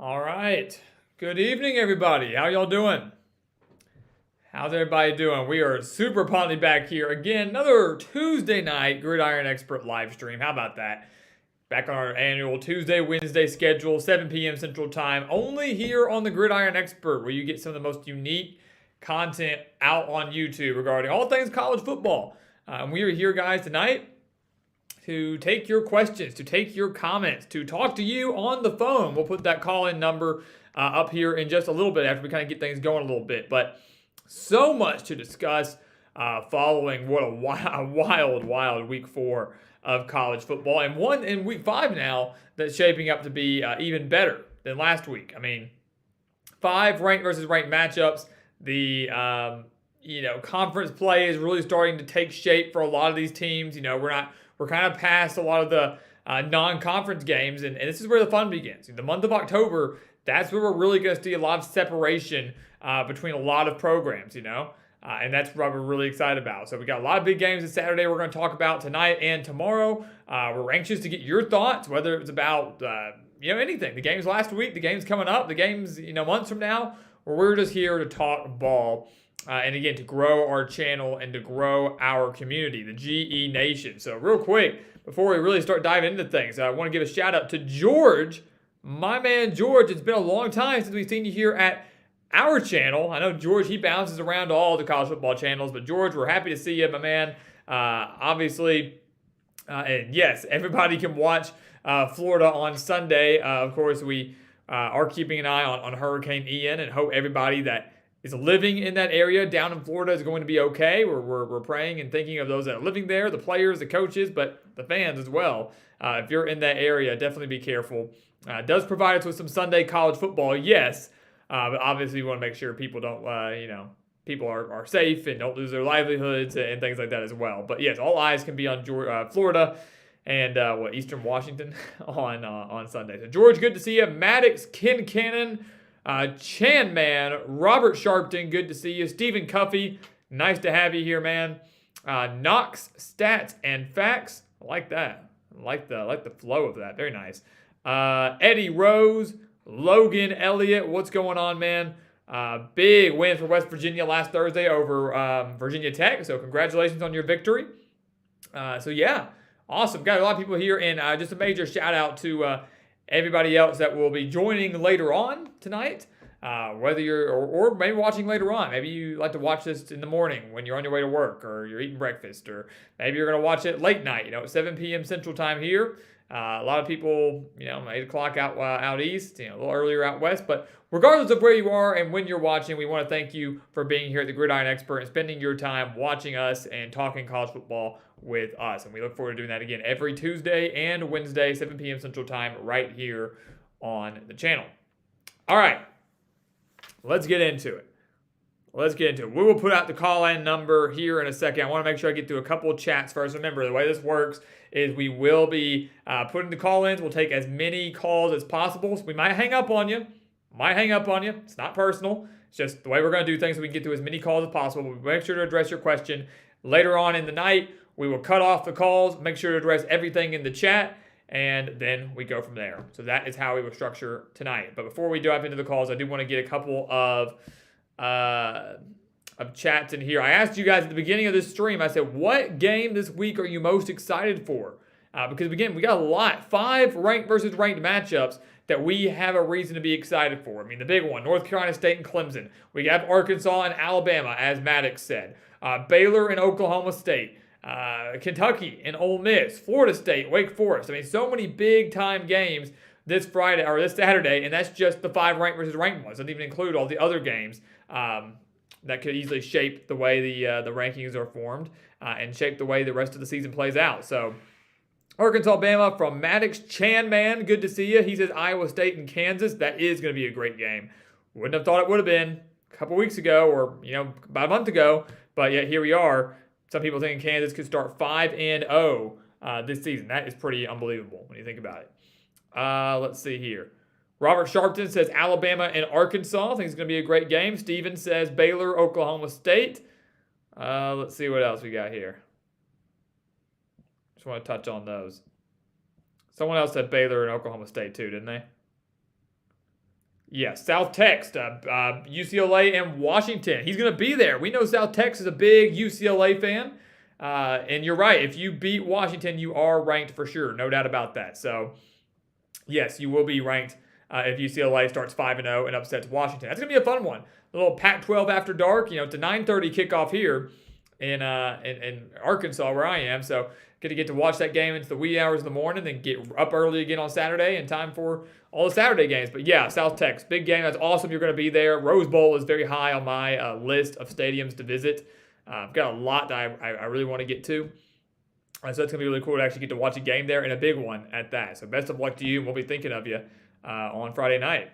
All right. Good evening, everybody. How y'all doing? How's everybody doing? We are super pumped back here again. Another Tuesday night Gridiron Expert live stream. How about that? Back on our annual Tuesday, Wednesday schedule, 7 p.m. Central Time. Only here on the Gridiron Expert, where you get some of the most unique content out on YouTube regarding all things college football. We are here, guys, tonight to take your questions, to take your comments, to talk to you on the phone. We'll put that call-in number up here in just a little bit after we kind of get things going a little bit. But so much to discuss following what a wild week 4 of college football. And one in week 5 now that's shaping up to be even better than last week. I mean, 5 ranked versus ranked matchups. The conference play is really starting to take shape for a lot of these teams. We're kind of past a lot of the non-conference games, and this is where the fun begins. In the month of October, that's where we're really going to see a lot of separation between a lot of programs, and that's what we're really excited about. So we got a lot of big games this Saturday we're going to talk about tonight and tomorrow. We're anxious to get your thoughts, whether it's about anything. The games last week, the games coming up, the games months from now, or we're just here to talk ball. And again, to grow our channel and to grow our community, the GE Nation. So real quick, before we really start diving into things, I want to give a shout out to George, my man George. It's been a long time since we've seen you here at our channel. I know George, he bounces around to all the college football channels, but George, we're happy to see you, my man. Obviously, and yes, everybody can watch Florida on Sunday. Of course, we are keeping an eye on Hurricane Ian and hope everybody that is living in that area down in Florida is going to be okay. We're praying and thinking of those that are living there, the players, the coaches, but the fans as well. If you're in that area, definitely be careful. It does provide us with some Sunday college football, yes, but obviously we want to make sure people don't, people are safe and don't lose their livelihoods and things like that as well. But yes, all eyes can be on Florida and Eastern Washington on Sunday. So George, good to see you. Maddox, Ken Cannon, Chan Man, Robert Sharpton, good to see you. Stephen Cuffey, nice to have you here, man. Knox, Stats, and Facts. I like that. I like the flow of that. Very nice. Eddie Rose, Logan Elliott, what's going on, man? Big win for West Virginia last Thursday over Virginia Tech. So congratulations on your victory. So yeah, awesome. Got a lot of people here, and just a major shout out to everybody else that will be joining later on tonight, whether you're or maybe watching later on. Maybe you like to watch this in the morning when you're on your way to work or you're eating breakfast, or maybe you're going to watch it late night, at 7 p.m. Central Time here. A lot of people, 8 o'clock out east, a little earlier out west. But regardless of where you are and when you're watching, we want to thank you for being here at the Gridiron Expert and spending your time watching us and talking college football with us. And we look forward to doing that again every Tuesday and Wednesday, 7 p.m. Central Time, right here on the channel. All right, let's get into it. We will put out the call-in number here in a second. I want to make sure I get through a couple of chats first. Remember, the way this works is we will be putting the call-ins. We'll take as many calls as possible. So we might hang up on you. It's not personal. It's just the way we're going to do things so we can get through as many calls as possible. We'll make sure to address your question. Later on in the night, we will cut off the calls, make sure to address everything in the chat, and then we go from there. So that is how we will structure tonight. But before we dive into the calls, I do want to get a couple of chats in here. I asked you guys at the beginning of this stream, I said, what game this week are you most excited for? Because again, we got a lot. 5 ranked versus ranked matchups that we have a reason to be excited for. I mean, the big one, North Carolina State and Clemson. We have Arkansas and Alabama, as Maddox said. Baylor and Oklahoma State. Kentucky and Ole Miss. Florida State, Wake Forest. I mean, so many big-time games this Friday or this Saturday, and that's just the 5 ranked versus ranked ones. Doesn't even include all the other games that could easily shape the way the rankings are formed and shape the way the rest of the season plays out. So, Arkansas, Bama from Maddox Chan Man, good to see you. He says Iowa State and Kansas. That is going to be a great game. Wouldn't have thought it would have been a couple weeks ago or about a month ago, but yet here we are. Some people think Kansas could start 5-0 this season. That is pretty unbelievable when you think about it. Let's see here. Robert Sharpton says Alabama and Arkansas. I think it's going to be a great game. Steven says Baylor, Oklahoma State. Let's see what else we got here. Just want to touch on those. Someone else said Baylor and Oklahoma State too, didn't they? Yeah, South Tex, UCLA and Washington. He's going to be there. We know South Tex is a big UCLA fan. And you're right. If you beat Washington, you are ranked for sure. No doubt about that. So, yes, you will be ranked if UCLA starts 5-0 and upsets Washington. That's going to be a fun one. A little Pac-12 after dark. It's a 9:30 kickoff here in Arkansas where I am. So, get to watch that game into the wee hours of the morning, then get up early again on Saturday in time for all the Saturday games. But yeah, South Tex, big game. That's awesome. You're going to be there. Rose Bowl is very high on my list of stadiums to visit. I've got a lot that I really want to get to. So it's going to be really cool to actually get to watch a game there, and a big one at that. So best of luck to you. We'll be thinking of you on Friday night.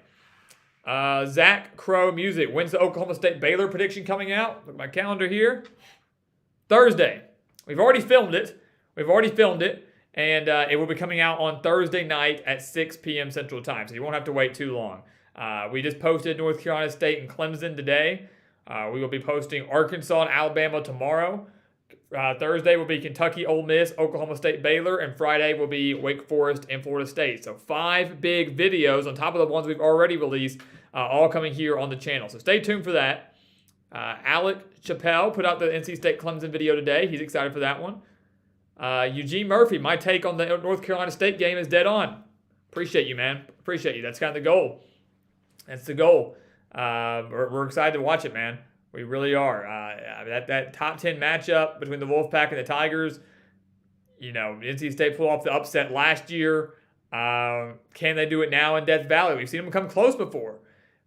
Zach Crow Music. When's the Oklahoma State Baylor prediction coming out? Look at my calendar here. Thursday. We've already filmed it. And it will be coming out on Thursday night at 6 p.m. Central Time, so you won't have to wait too long. We just posted North Carolina State and Clemson today. We will be posting Arkansas and Alabama tomorrow. Thursday will be Kentucky, Ole Miss, Oklahoma State, Baylor, and Friday will be Wake Forest and Florida State. So 5 big videos on top of the ones we've already released, all coming here on the channel. So stay tuned for that. Alec Chappelle put out the NC State Clemson video today. He's excited for that one. Eugene Murphy, my take on the North Carolina State game is dead on. Appreciate you, man. Appreciate you. That's kind of the goal. That's the goal. We're excited to watch it, man. We really are. That top 10 matchup between the Wolfpack and the Tigers, NC State pulled off the upset last year. Can they do it now in Death Valley? We've seen them come close before.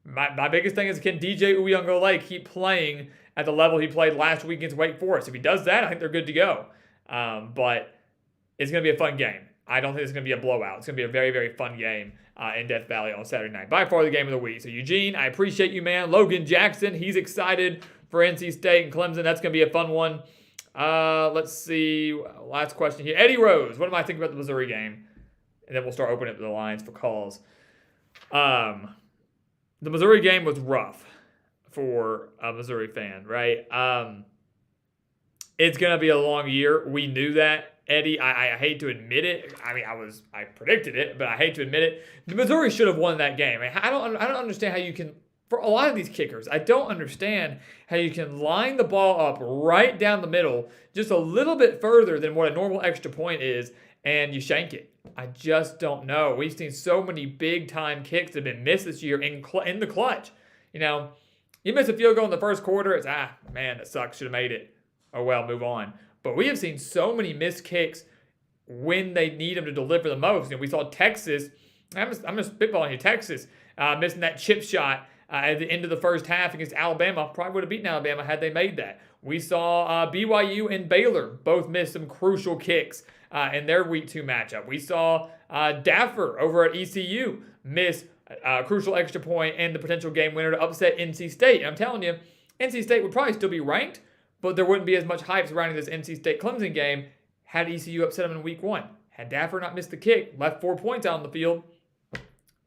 My biggest thing is, can DJ Uyunglele keep playing at the level he played last week against Wake Forest? If he does that, I think they're good to go. But it's going to be a fun game. I don't think it's going to be a blowout. It's going to be a very, very fun game in Death Valley on Saturday night. By far the game of the week. So, Eugene, I appreciate you, man. Logan Jackson, he's excited for NC State and Clemson. That's going to be a fun one. Let's see. Last question here. Eddie Rose, what am I thinking about the Missouri game? And then we'll start opening up the lines for calls. The Missouri game was rough for a Missouri fan, right? It's going to be a long year. We knew that. Eddie, I hate to admit it. I mean, I predicted it, but I hate to admit it. The Missouri should have won that game. I don't understand how you can, for a lot of these kickers, I don't understand how you can line the ball up right down the middle, just a little bit further than what a normal extra point is, and you shank it. I just don't know. We've seen so many big-time kicks that have been missed this year in the clutch. You miss a field goal in the first quarter, it's, man, that sucks, should have made it. Oh, well, move on. But we have seen so many missed kicks when they need them to deliver the most. We saw Texas, I'm just spitballing you, Texas missing that chip shot at the end of the first half against Alabama. Probably would have beaten Alabama had they made that. We saw BYU and Baylor both miss some crucial kicks in their Week 2 matchup. We saw Daffer over at ECU miss a crucial extra point and the potential game winner to upset NC State. And I'm telling you, NC State would probably still be ranked, but there wouldn't be as much hype surrounding this NC State-Clemson game had ECU upset them in Week 1. Had Daffer not missed the kick, left 4 points out on the field,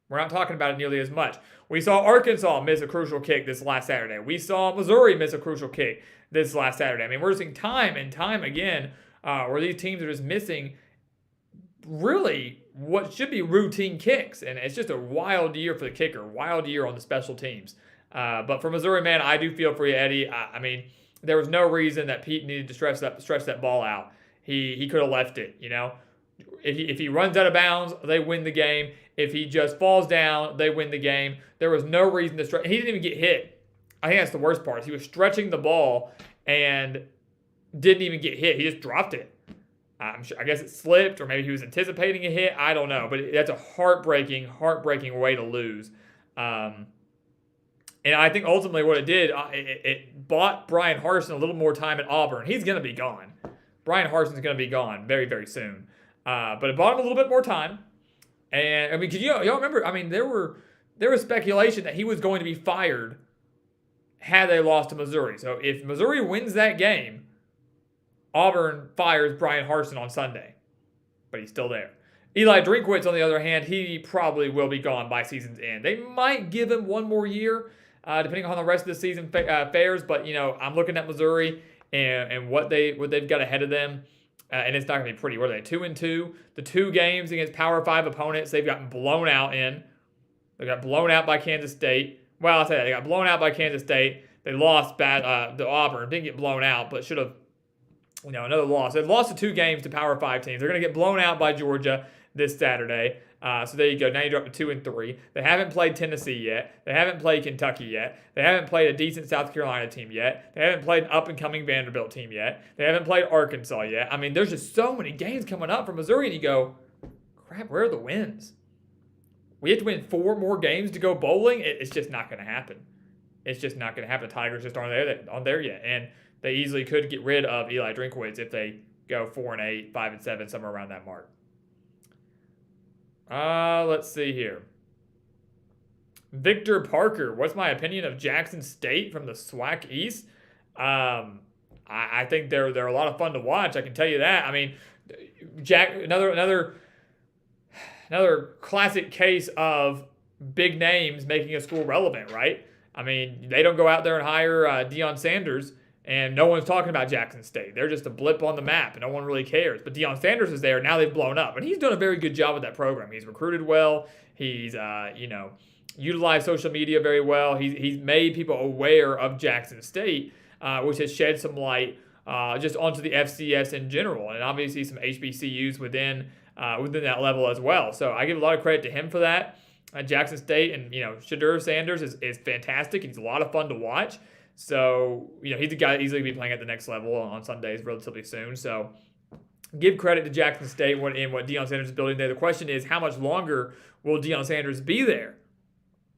we're not talking about it nearly as much. We saw Arkansas miss a crucial kick this last Saturday. We saw Missouri miss a crucial kick this last Saturday. I mean, we're seeing time and time again where these teams are just missing really what should be routine kicks. And it's just a wild year for the kicker, wild year on the special teams. But for Missouri, man, I do feel for you, Eddie. I mean, there was no reason that Pete needed to stretch that ball out. He could have left it, If he runs out of bounds, they win the game. If he just falls down, they win the game. There was no reason to stretch. He didn't even get hit. I think that's the worst part. He was stretching the ball and didn't even get hit. He just dropped it. I guess it slipped, or maybe he was anticipating a hit. I don't know. But that's a heartbreaking way to lose. And I think ultimately what it did, it bought Brian Harsin a little more time at Auburn. He's going to be gone. Brian Harsin's going to be gone very, very soon. But it bought him a little bit more time. And, I mean, y'all remember, I mean, there was speculation that he was going to be fired had they lost to Missouri. So if Missouri wins that game, Auburn fires Brian Harsin on Sunday. But he's still there. Eli Drinkwitz, on the other hand, he probably will be gone by season's end. They might give him one more year, depending on how the rest of the season fares. But, I'm looking at Missouri and what they've got ahead of them. And it's not going to be pretty. What are they, 2-2? The 2 games against Power 5 opponents they've gotten blown out in. They got blown out by Kansas State. Well, I'll tell you, they got blown out by Kansas State. They lost to Auburn. Didn't get blown out, but should have, another loss. They lost the 2 games to Power 5 teams. They're going to get blown out by Georgia this Saturday. So there you go. Now you drop to 2 and 3. They haven't played Tennessee yet. They haven't played Kentucky yet. They haven't played a decent South Carolina team yet. They haven't played an up-and-coming Vanderbilt team yet. They haven't played Arkansas yet. I mean, there's just so many games coming up for Missouri, and you go, crap, where are the wins? We have to win 4 more games to go bowling? It's just not going to happen. It's just not going to happen. The Tigers just aren't there yet. And they easily could get rid of Eli Drinkwitz if they go 4-8, 5-7, somewhere around that mark. Let's see here. Victor Parker, what's my opinion of Jackson State from the SWAC East? I think they're a lot of fun to watch. I can tell you that. I mean, another classic case of big names making a school relevant, right? I mean, they don't go out there and hire Deion Sanders, and no one's talking about Jackson State. They're just a blip on the map, and no one really cares. But Deion Sanders is there. Now they've blown up, and he's done a very good job with that program. He's recruited well. He's, utilized social media very well. He's made people aware of Jackson State, which has shed some light just onto the FCS in general, and obviously some HBCUs within that level as well. So I give a lot of credit to him for that. Jackson State and, Shadur Sanders is fantastic. He's a lot of fun to watch. So, he's a guy that easily be playing at the next level on Sundays relatively soon. So give credit to Jackson State in what Deion Sanders is building there. The question is, how much longer will Deion Sanders be there?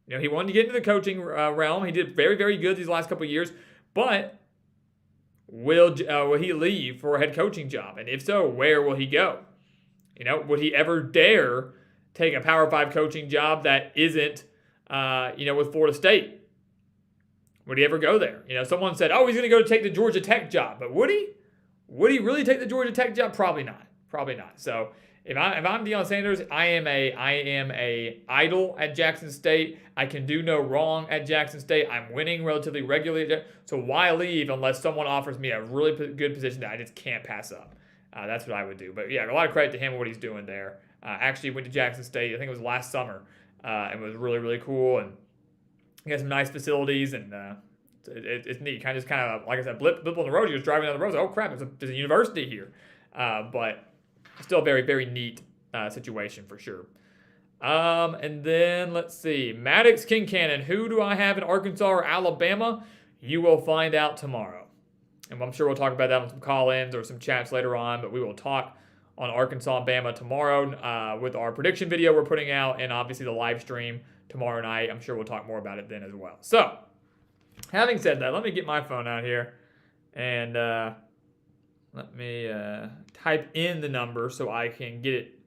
He wanted to get into the coaching realm. He did very, very good these last couple of years. But will he leave for a head coaching job? And if so, where will he go? Would he ever dare take a Power 5 coaching job that isn't, with Florida State? Would he ever go there? Someone said, he's going to go take the Georgia Tech job. But would he? Would he really take the Georgia Tech job? Probably not. Probably not. So if I'm Deion Sanders, I am a idol at Jackson State. I can do no wrong at Jackson State. I'm winning relatively regularly. So why leave unless someone offers me a really good position that I just can't pass up? That's what I would do. But yeah, a lot of credit to him for what he's doing there. Actually went to Jackson State, I think it was last summer. It was really, really cool. And he has some nice facilities, and it's neat. Kind of, like I said, blip on the road. He was driving down the road. Oh, crap, there's a university here. But still a very, very neat situation for sure. And then, let's see. Maddox Kincannon. Who do I have in Arkansas or Alabama? You will find out tomorrow. And I'm sure we'll talk about that on some call-ins or some chats later on, but we will talk on Arkansas and Bama tomorrow with our prediction video we're putting out, and obviously the live stream tomorrow night. I'm sure we'll talk more about it then as well. So, having said that, let me get my phone out here and let me type in the number so I can get it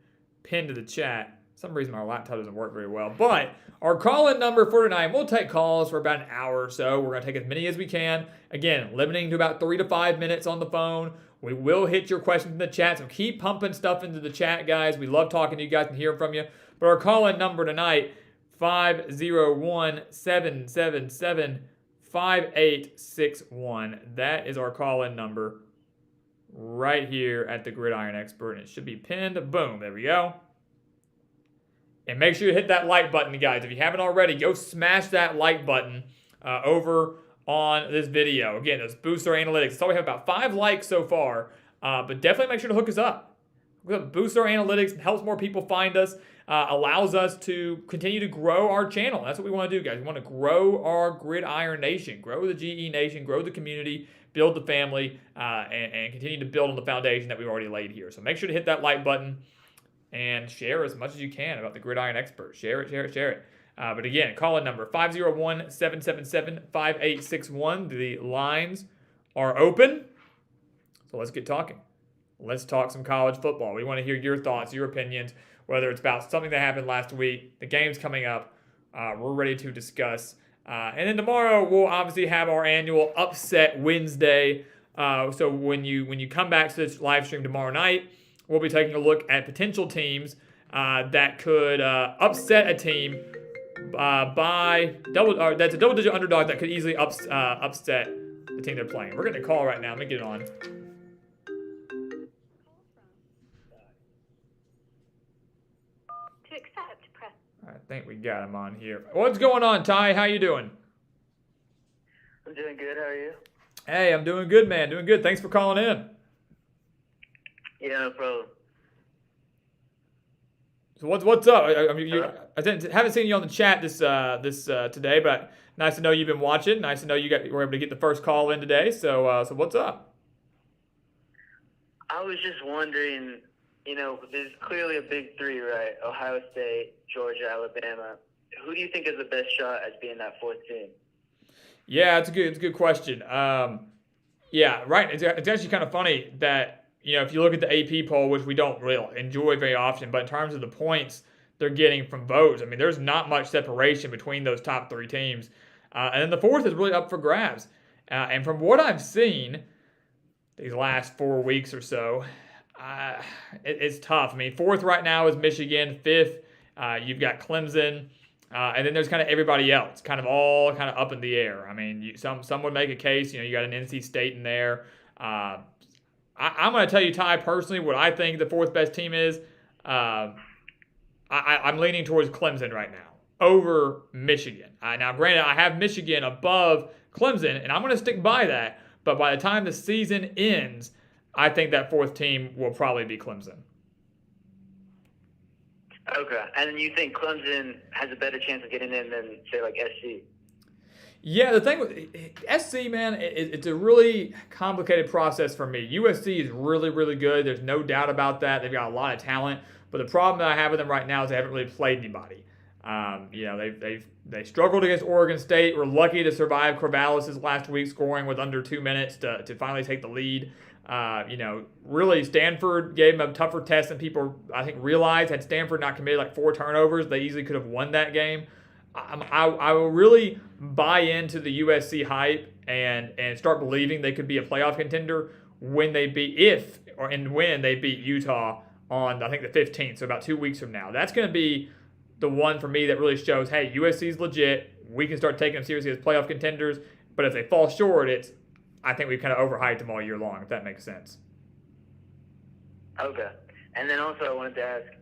pinned to the chat. For some reason my laptop doesn't work very well. But our call-in number for tonight, we'll take calls for about an hour or so. We're going to take as many as we can. Again, limiting to about 3 to 5 minutes on the phone. We will hit your questions in the chat, so keep pumping stuff into the chat, guys. We love talking to you guys and hearing from you. But our call-in number tonight, 501-777-5861. That is our call-in number right here at the Gridiron Expert. And it should be pinned. Boom. There we go. And make sure you hit that like button, guys. If you haven't already, go smash that like button over on this video. Again, those boosts our analytics. So we have about 5 likes so far. But definitely make sure to hook us up. Boosts our analytics, helps more people find us, allows us to continue to grow our channel. That's what we want to do, guys. We want to grow our Gridiron Nation, grow the GE Nation, grow the community, build the family, and continue to build on the foundation that we've already laid here. So make sure to hit that like button and share as much as you can about the Gridiron Expert. Share it, share it, share it. But again, call-in number 501-777-5861. The lines are open. So let's get talking. Let's talk some college football. We want to hear your thoughts, your opinions, whether it's about something that happened last week, the games coming up. We're ready to discuss. And then tomorrow, we'll obviously have our annual Upset Wednesday. So when you come back to this live stream tomorrow night, we'll be taking a look at potential teams that could upset a team by that's a double-digit underdog that could easily upset the team they're playing. We're getting a call right now. Let me get it on. think we got him on here. What's going on, Ty? How you doing? I'm doing good. How are you? Hey, I'm doing good, man. Doing good. Thanks for calling in. Yeah, no problem. So what's up? I mean, Hello? haven't seen you on the chat this today, but nice to know you've been watching. Nice to know you were able to get the first call in today. So what's up? I was just wondering, there's clearly a big three, right? Ohio State, Georgia, Alabama. Who do you think has the best shot at being that fourth team? Yeah, it's a good question. Yeah, right. It's actually kind of funny that if you look at the AP poll, which we don't really enjoy very often, but in terms of the points they're getting from votes, I mean, there's not much separation between those top three teams, and then the fourth is really up for grabs. And from what I've seen these last 4 weeks or so, it's tough. I mean, fourth right now is Michigan. Fifth, you've got Clemson. And then there's kind of everybody else, kind of all kind of up in the air. I mean, some would make a case. You got an NC State in there. I'm going to tell you, Ty, personally, what I think the fourth best team is. I'm leaning towards Clemson right now over Michigan. Now, granted, I have Michigan above Clemson, and I'm going to stick by that. But by the time the season ends, I think that fourth team will probably be Clemson. Okay. And then you think Clemson has a better chance of getting in than, say, like SC? Yeah, the thing with SC, man, it's a really complicated process for me. USC is really, really good. There's no doubt about that. They've got a lot of talent. But the problem that I have with them right now is they haven't really played anybody. They struggled against Oregon State. Were lucky to survive Corvallis' last week, scoring with under 2 minutes to finally take the lead. Really, Stanford gave them a tougher test than people, I think, realized. Had Stanford not committed like 4 turnovers, they easily could have won that game. I will really buy into the USC hype and start believing they could be a playoff contender when they beat Utah on, I think, the 15th, so about 2 weeks from now. That's going to be the one for me that really shows, hey, USC is legit. We can start taking them seriously as playoff contenders. But if they fall short, I think we've kind of overhyped them all year long, if that makes sense. Okay. And then also I wanted to ask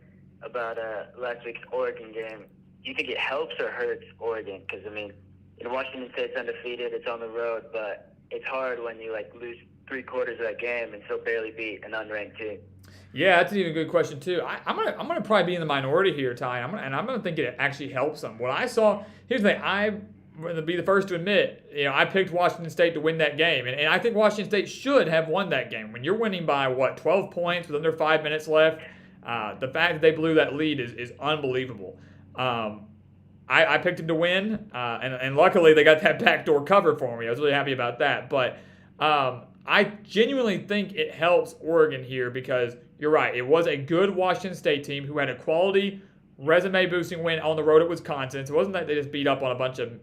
about last week's Oregon game. Do you think it helps or hurts Oregon? Because, I mean, Washington State's undefeated. It's on the road, but it's hard when you, lose 3/4 of that game and still barely beat an unranked team. Yeah, that's an even good question too. I'm gonna probably be in the minority here, Ty. I'm gonna think it actually helps them. What I saw, here's the thing. I'm gonna be the first to admit, I picked Washington State to win that game, and I think Washington State should have won that game. When you're winning by 12 points with under 5 minutes left, the fact that they blew that lead is unbelievable. I picked them to win, and luckily they got that backdoor cover for me. I was really happy about that. But I genuinely think it helps Oregon here because you're right. It was a good Washington State team who had a quality resume-boosting win on the road at Wisconsin. So it wasn't that they just beat up on a bunch of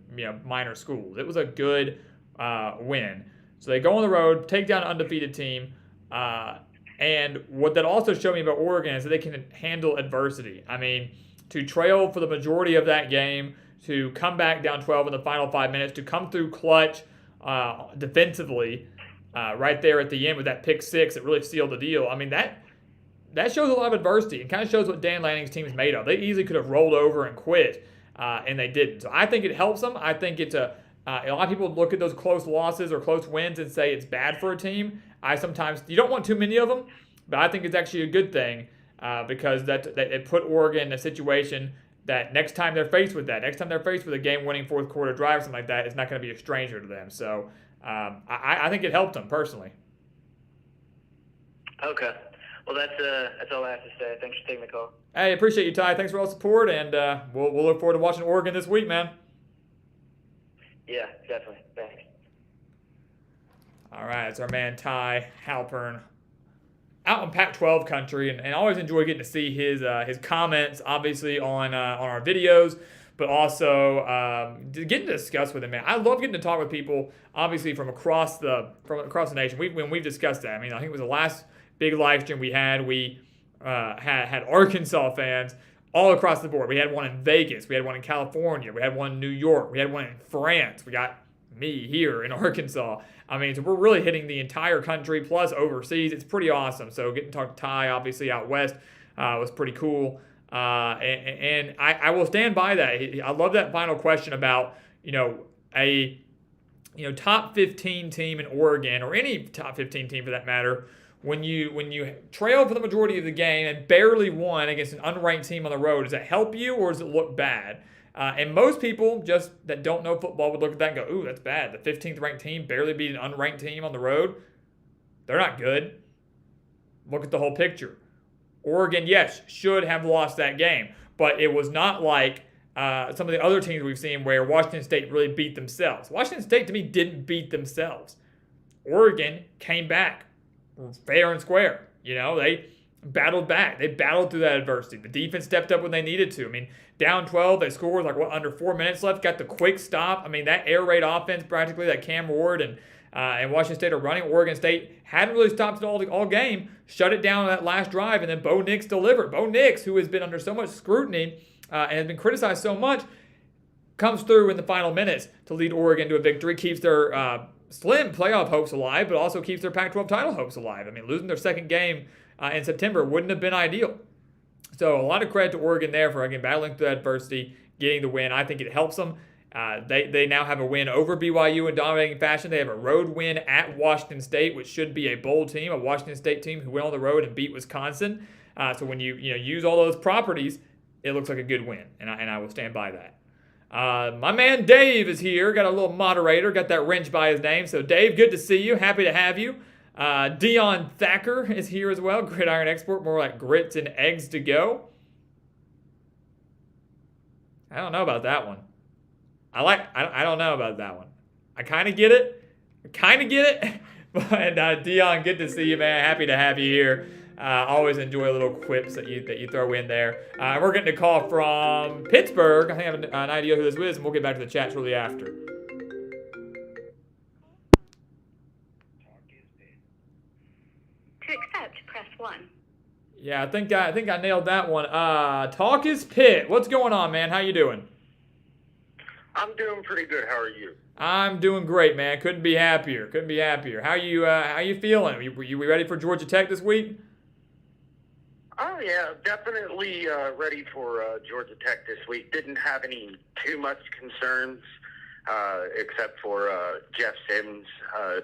minor schools. It was a good win. So they go on the road, take down an undefeated team, and what that also showed me about Oregon is that they can handle adversity. I mean, to trail for the majority of that game, to come back down 12 in the final 5 minutes, to come through clutch defensively right there at the end with that pick six that really sealed the deal. I mean, that shows a lot of adversity and kind of shows what Dan Lanning's team is made of. They easily could have rolled over and quit, and they didn't. So I think it helps them. I think it's a lot of people look at those close losses or close wins and say it's bad for a team. You don't want too many of them, but I think it's actually a good thing because that it put Oregon in a situation that next time they're faced with a game-winning fourth quarter drive or something like that, it's not going to be a stranger to them. So I think it helped them personally. Okay. Well, that's all I have to say. Thanks for taking the call. Hey, appreciate you, Ty. Thanks for all the support, and we'll look forward to watching Oregon this week, man. Yeah, definitely. Thanks. All right, it's our man Ty Halpern out in Pac-12 country, and I always enjoy getting to see his comments, obviously on our videos, but also getting to discuss with him, man. I love getting to talk with people, obviously from across the nation. We've discussed that. I mean, I think it was the last big live stream we had. We had Arkansas fans all across the board. We had one in Vegas. We had one in California. We had one in New York. We had one in France. We got me here in Arkansas. I mean, so we're really hitting the entire country plus overseas. It's pretty awesome. So getting to talk to Ty, obviously out west, was pretty cool. And I will stand by that. I love that final question about, a top 15 team in Oregon, or any top 15 team for that matter, when you trail for the majority of the game and barely won against an unranked team on the road, does it help you or does it look bad? And most people just that don't know football would look at that and go, ooh, that's bad. The 15th ranked team barely beat an unranked team on the road. They're not good. Look at the whole picture. Oregon, yes, should have lost that game, but it was not like some of the other teams we've seen where Washington State really beat themselves. Washington State, to me, didn't beat themselves. Oregon came back fair and square. They battled back. They battled through that adversity. The defense stepped up when they needed to. I mean, down 12, they scored under 4 minutes left, got the quick stop. I mean, that air raid offense practically that Cam Ward and Washington State are running. Oregon State hadn't really stopped it all game, shut it down on that last drive, and then Bo Nix delivered. Bo Nix, who has been under so much scrutiny and has been criticized so much, comes through in the final minutes to lead Oregon to a victory, keeps their slim playoff hopes alive, but also keeps their Pac-12 title hopes alive. I mean, losing their second game in September wouldn't have been ideal. So a lot of credit to Oregon there for, again, battling through adversity, getting the win. I think it helps them. They now have a win over BYU in dominating fashion. They have a road win at Washington State, which should be a bowl team, a Washington State team who went on the road and beat Wisconsin. So when you use all those properties, it looks like a good win, and I will stand by that. My man Dave is here. Got a little moderator. Got that wrench by his name. So Dave, good to see you. Happy to have you. Dion Thacker is here as well. Gridiron Export, more like grits and eggs to go. I don't know about that one. I don't know about that one. I kind of get it. But Dion, good to see you, man. Happy to have you here. Always enjoy little quips that you throw in there. We're getting a call from Pittsburgh. I think I have an idea who this is, and we'll get back to the chat shortly after. To accept, press 1. Yeah, I think I nailed that one. Talk is Pitt. What's going on, man? How you doing? I'm doing pretty good. How are you? I'm doing great, man. Couldn't be happier. How you feeling? You ready for Georgia Tech this week? Oh, yeah, definitely ready for Georgia Tech this week. Didn't have any too much concerns except for Jeff Sims.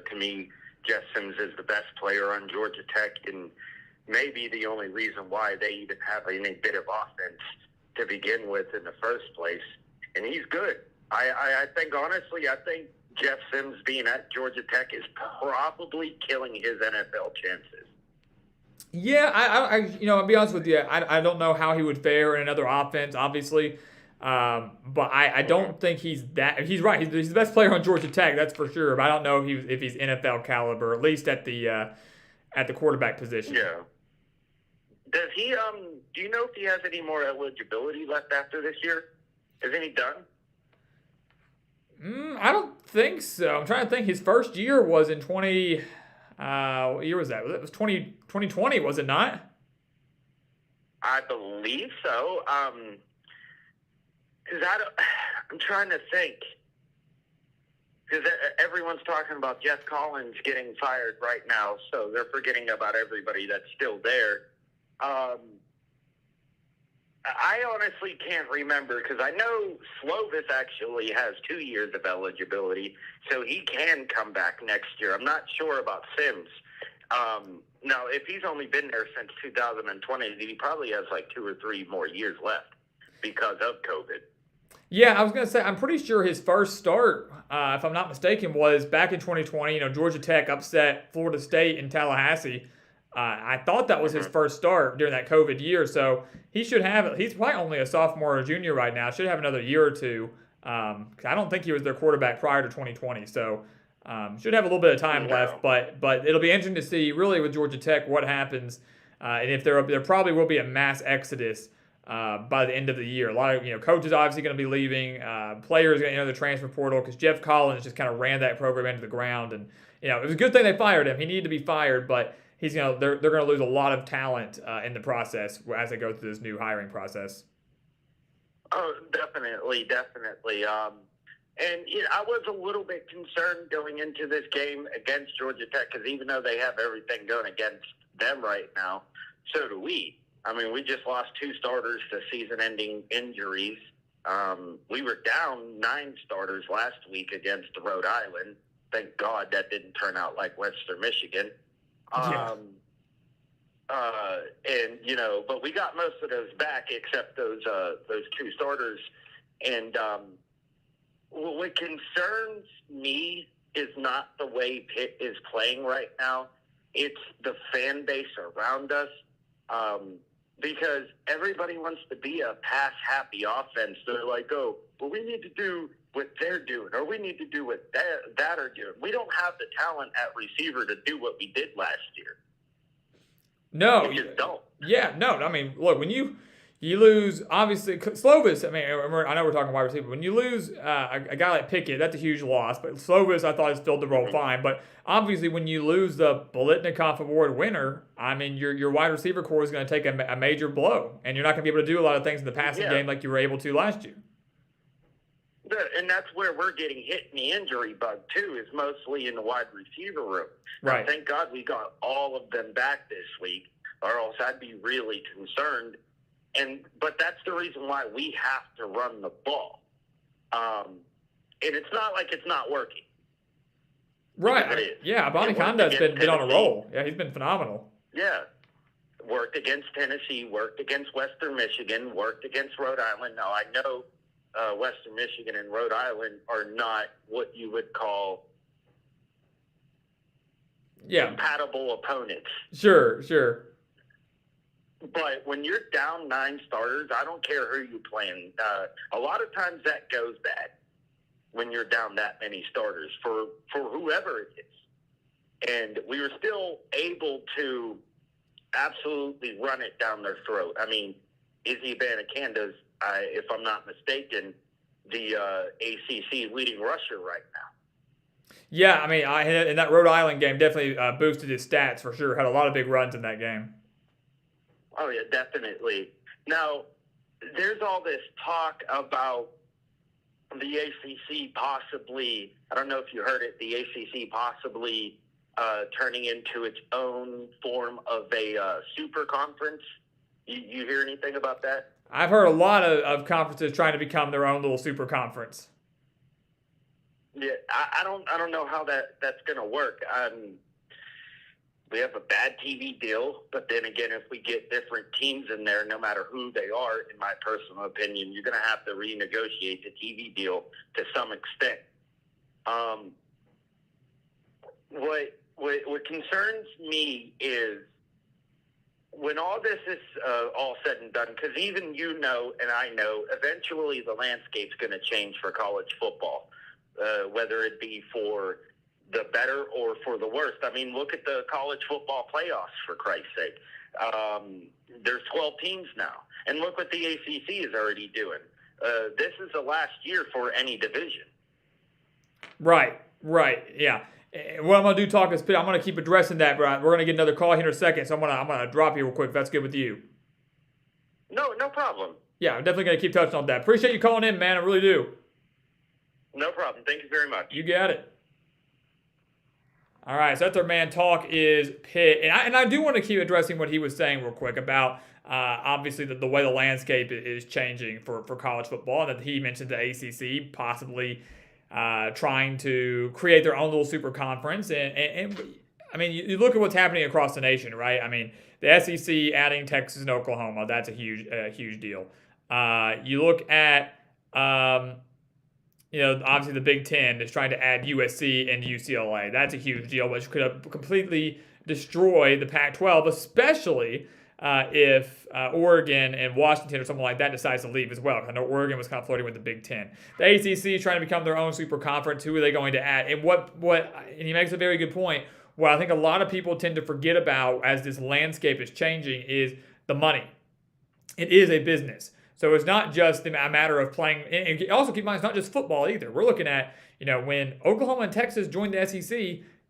To me, Jeff Sims is the best player on Georgia Tech and maybe the only reason why they even have any bit of offense to begin with in the first place. And he's good. I think, honestly, Jeff Sims being at Georgia Tech is probably killing his NFL chances. Yeah, I'll be honest with you. I don't know how he would fare in another offense, obviously, but I don't think he's that. He's right. He's the best player on Georgia Tech, that's for sure. But I don't know if he's NFL caliber, at least at the quarterback position. Yeah. Does he? Do you know if he has any more eligibility left after this year? Isn't he done? I don't think so. I'm trying to think. His first year was in what year was that? It was 2020, was it not? I believe so. I'm trying to think. Because everyone's talking about Jeff Collins getting fired right now, so they're forgetting about everybody that's still there. I honestly can't remember because I know Slovis actually has 2 years of eligibility, so he can come back next year. I'm not sure about Sims. Now, if he's only been there since 2020, he probably has like 2 or 3 more years left because of COVID. Yeah, I was going to say, I'm pretty sure his first start, if I'm not mistaken, was back in 2020. Georgia Tech upset Florida State in Tallahassee. I thought that was his first start during that COVID year, so he should have. He's probably only a sophomore or junior right now. Should have another year or two. I don't think he was their quarterback prior to 2020, so should have a little bit of time left. But it'll be interesting to see really with Georgia Tech what happens, and if there probably will be a mass exodus by the end of the year. A lot of coaches obviously going to be leaving, players going to enter the transfer portal because Jeff Collins just kind of ran that program into the ground, and it was a good thing they fired him. He needed to be fired, but they're going to lose a lot of talent in the process as they go through this new hiring process. Oh, definitely. And I was a little bit concerned going into this game against Georgia Tech because even though they have everything going against them right now, so do we. I mean, we just lost 2 starters to season-ending injuries. We were down 9 starters last week against Rhode Island. Thank God that didn't turn out like Western Michigan. Yeah. And but we got most of those back except those 2 starters. And what concerns me is not the way Pitt is playing right now. It's the fan base around us. Because everybody wants to be a pass-happy offense. They're like, oh, well, we need to do what they're doing, or we need to do what that are doing. We don't have the talent at receiver to do what we did last year. No, we just don't. Yeah, no. I mean, look, when you lose, obviously, Slovis, I mean, I know we're talking wide receiver. When you lose a guy like Pickett, that's a huge loss. But Slovis, I thought, has filled the role fine. But obviously, when you lose the Bolitnikoff Award winner, I mean, your wide receiver core is going to take a major blow. And you're not going to be able to do a lot of things in the passing game like you were able to last year. And that's where we're getting hit in the injury bug, too, is mostly in the wide receiver room. Right. Now, thank God we got all of them back this week, or else I'd be really concerned. But that's the reason why we have to run the ball. And it's not like it's not working. Right. Yeah, Boniconda's been on a roll. Yeah, he's been phenomenal. Yeah. Worked against Tennessee, worked against Western Michigan, worked against Rhode Island. Now, I know Western Michigan and Rhode Island are not what you would call compatible opponents. Sure. But when you're down 9 starters, I don't care who you're playing. A lot of times that goes bad when you're down that many starters for whoever it is. And we were still able to absolutely run it down their throat. I mean, Izzy Banikanda's, if I'm not mistaken, the ACC leading rusher right now. Yeah, I mean, in that Rhode Island game, definitely boosted his stats for sure. Had a lot of big runs in that game. Oh, yeah, definitely. Now, there's all this talk about the ACC possibly, I don't know if you heard it, the ACC possibly turning into its own form of a super conference. You hear anything about that? I've heard a lot of conferences trying to become their own little super conference. Yeah, I don't know how that's going to work. We have a bad TV deal, but then again, if we get different teams in there, no matter who they are, in my personal opinion, you're going to have to renegotiate the TV deal to some extent. What concerns me is when all this is all said and done, because even you know and I know, eventually the landscape's going to change for college football, whether it be for the better or for the worst. I mean, look at the college football playoffs, for Christ's sake. There's 12 teams now. And look what the ACC is already doing. This is the last year for any division. Right, yeah. What I'm going to do, I'm going to keep addressing that, but we're going to get another call here in a second, so I'm going to drop you real quick if that's good with you. No problem. Yeah, I'm definitely going to keep touching on that. Appreciate you calling in, man. I really do. No problem. Thank you very much. You got it. All right, so that's our man talk is Pitt. And I do want to keep addressing what he was saying real quick about obviously the way the landscape is changing for college football, and that he mentioned the ACC possibly trying to create their own little super conference. And I mean, you look at what's happening across the nation, right? I mean, the SEC adding Texas and Oklahoma, that's a huge deal. You look at obviously the Big Ten is trying to add USC and UCLA. That's a huge deal, which could have completely destroyed the Pac-12, especially if Oregon and Washington or something like that decides to leave as well. I know Oregon was kind of flirting with the Big Ten. The ACC is trying to become their own super conference. Who are they going to add? And and he makes a very good point. What I think a lot of people tend to forget about as this landscape is changing is the money. It is a business. So it's not just a matter of playing. And also keep in mind, it's not just football either. We're looking at, when Oklahoma and Texas joined the SEC,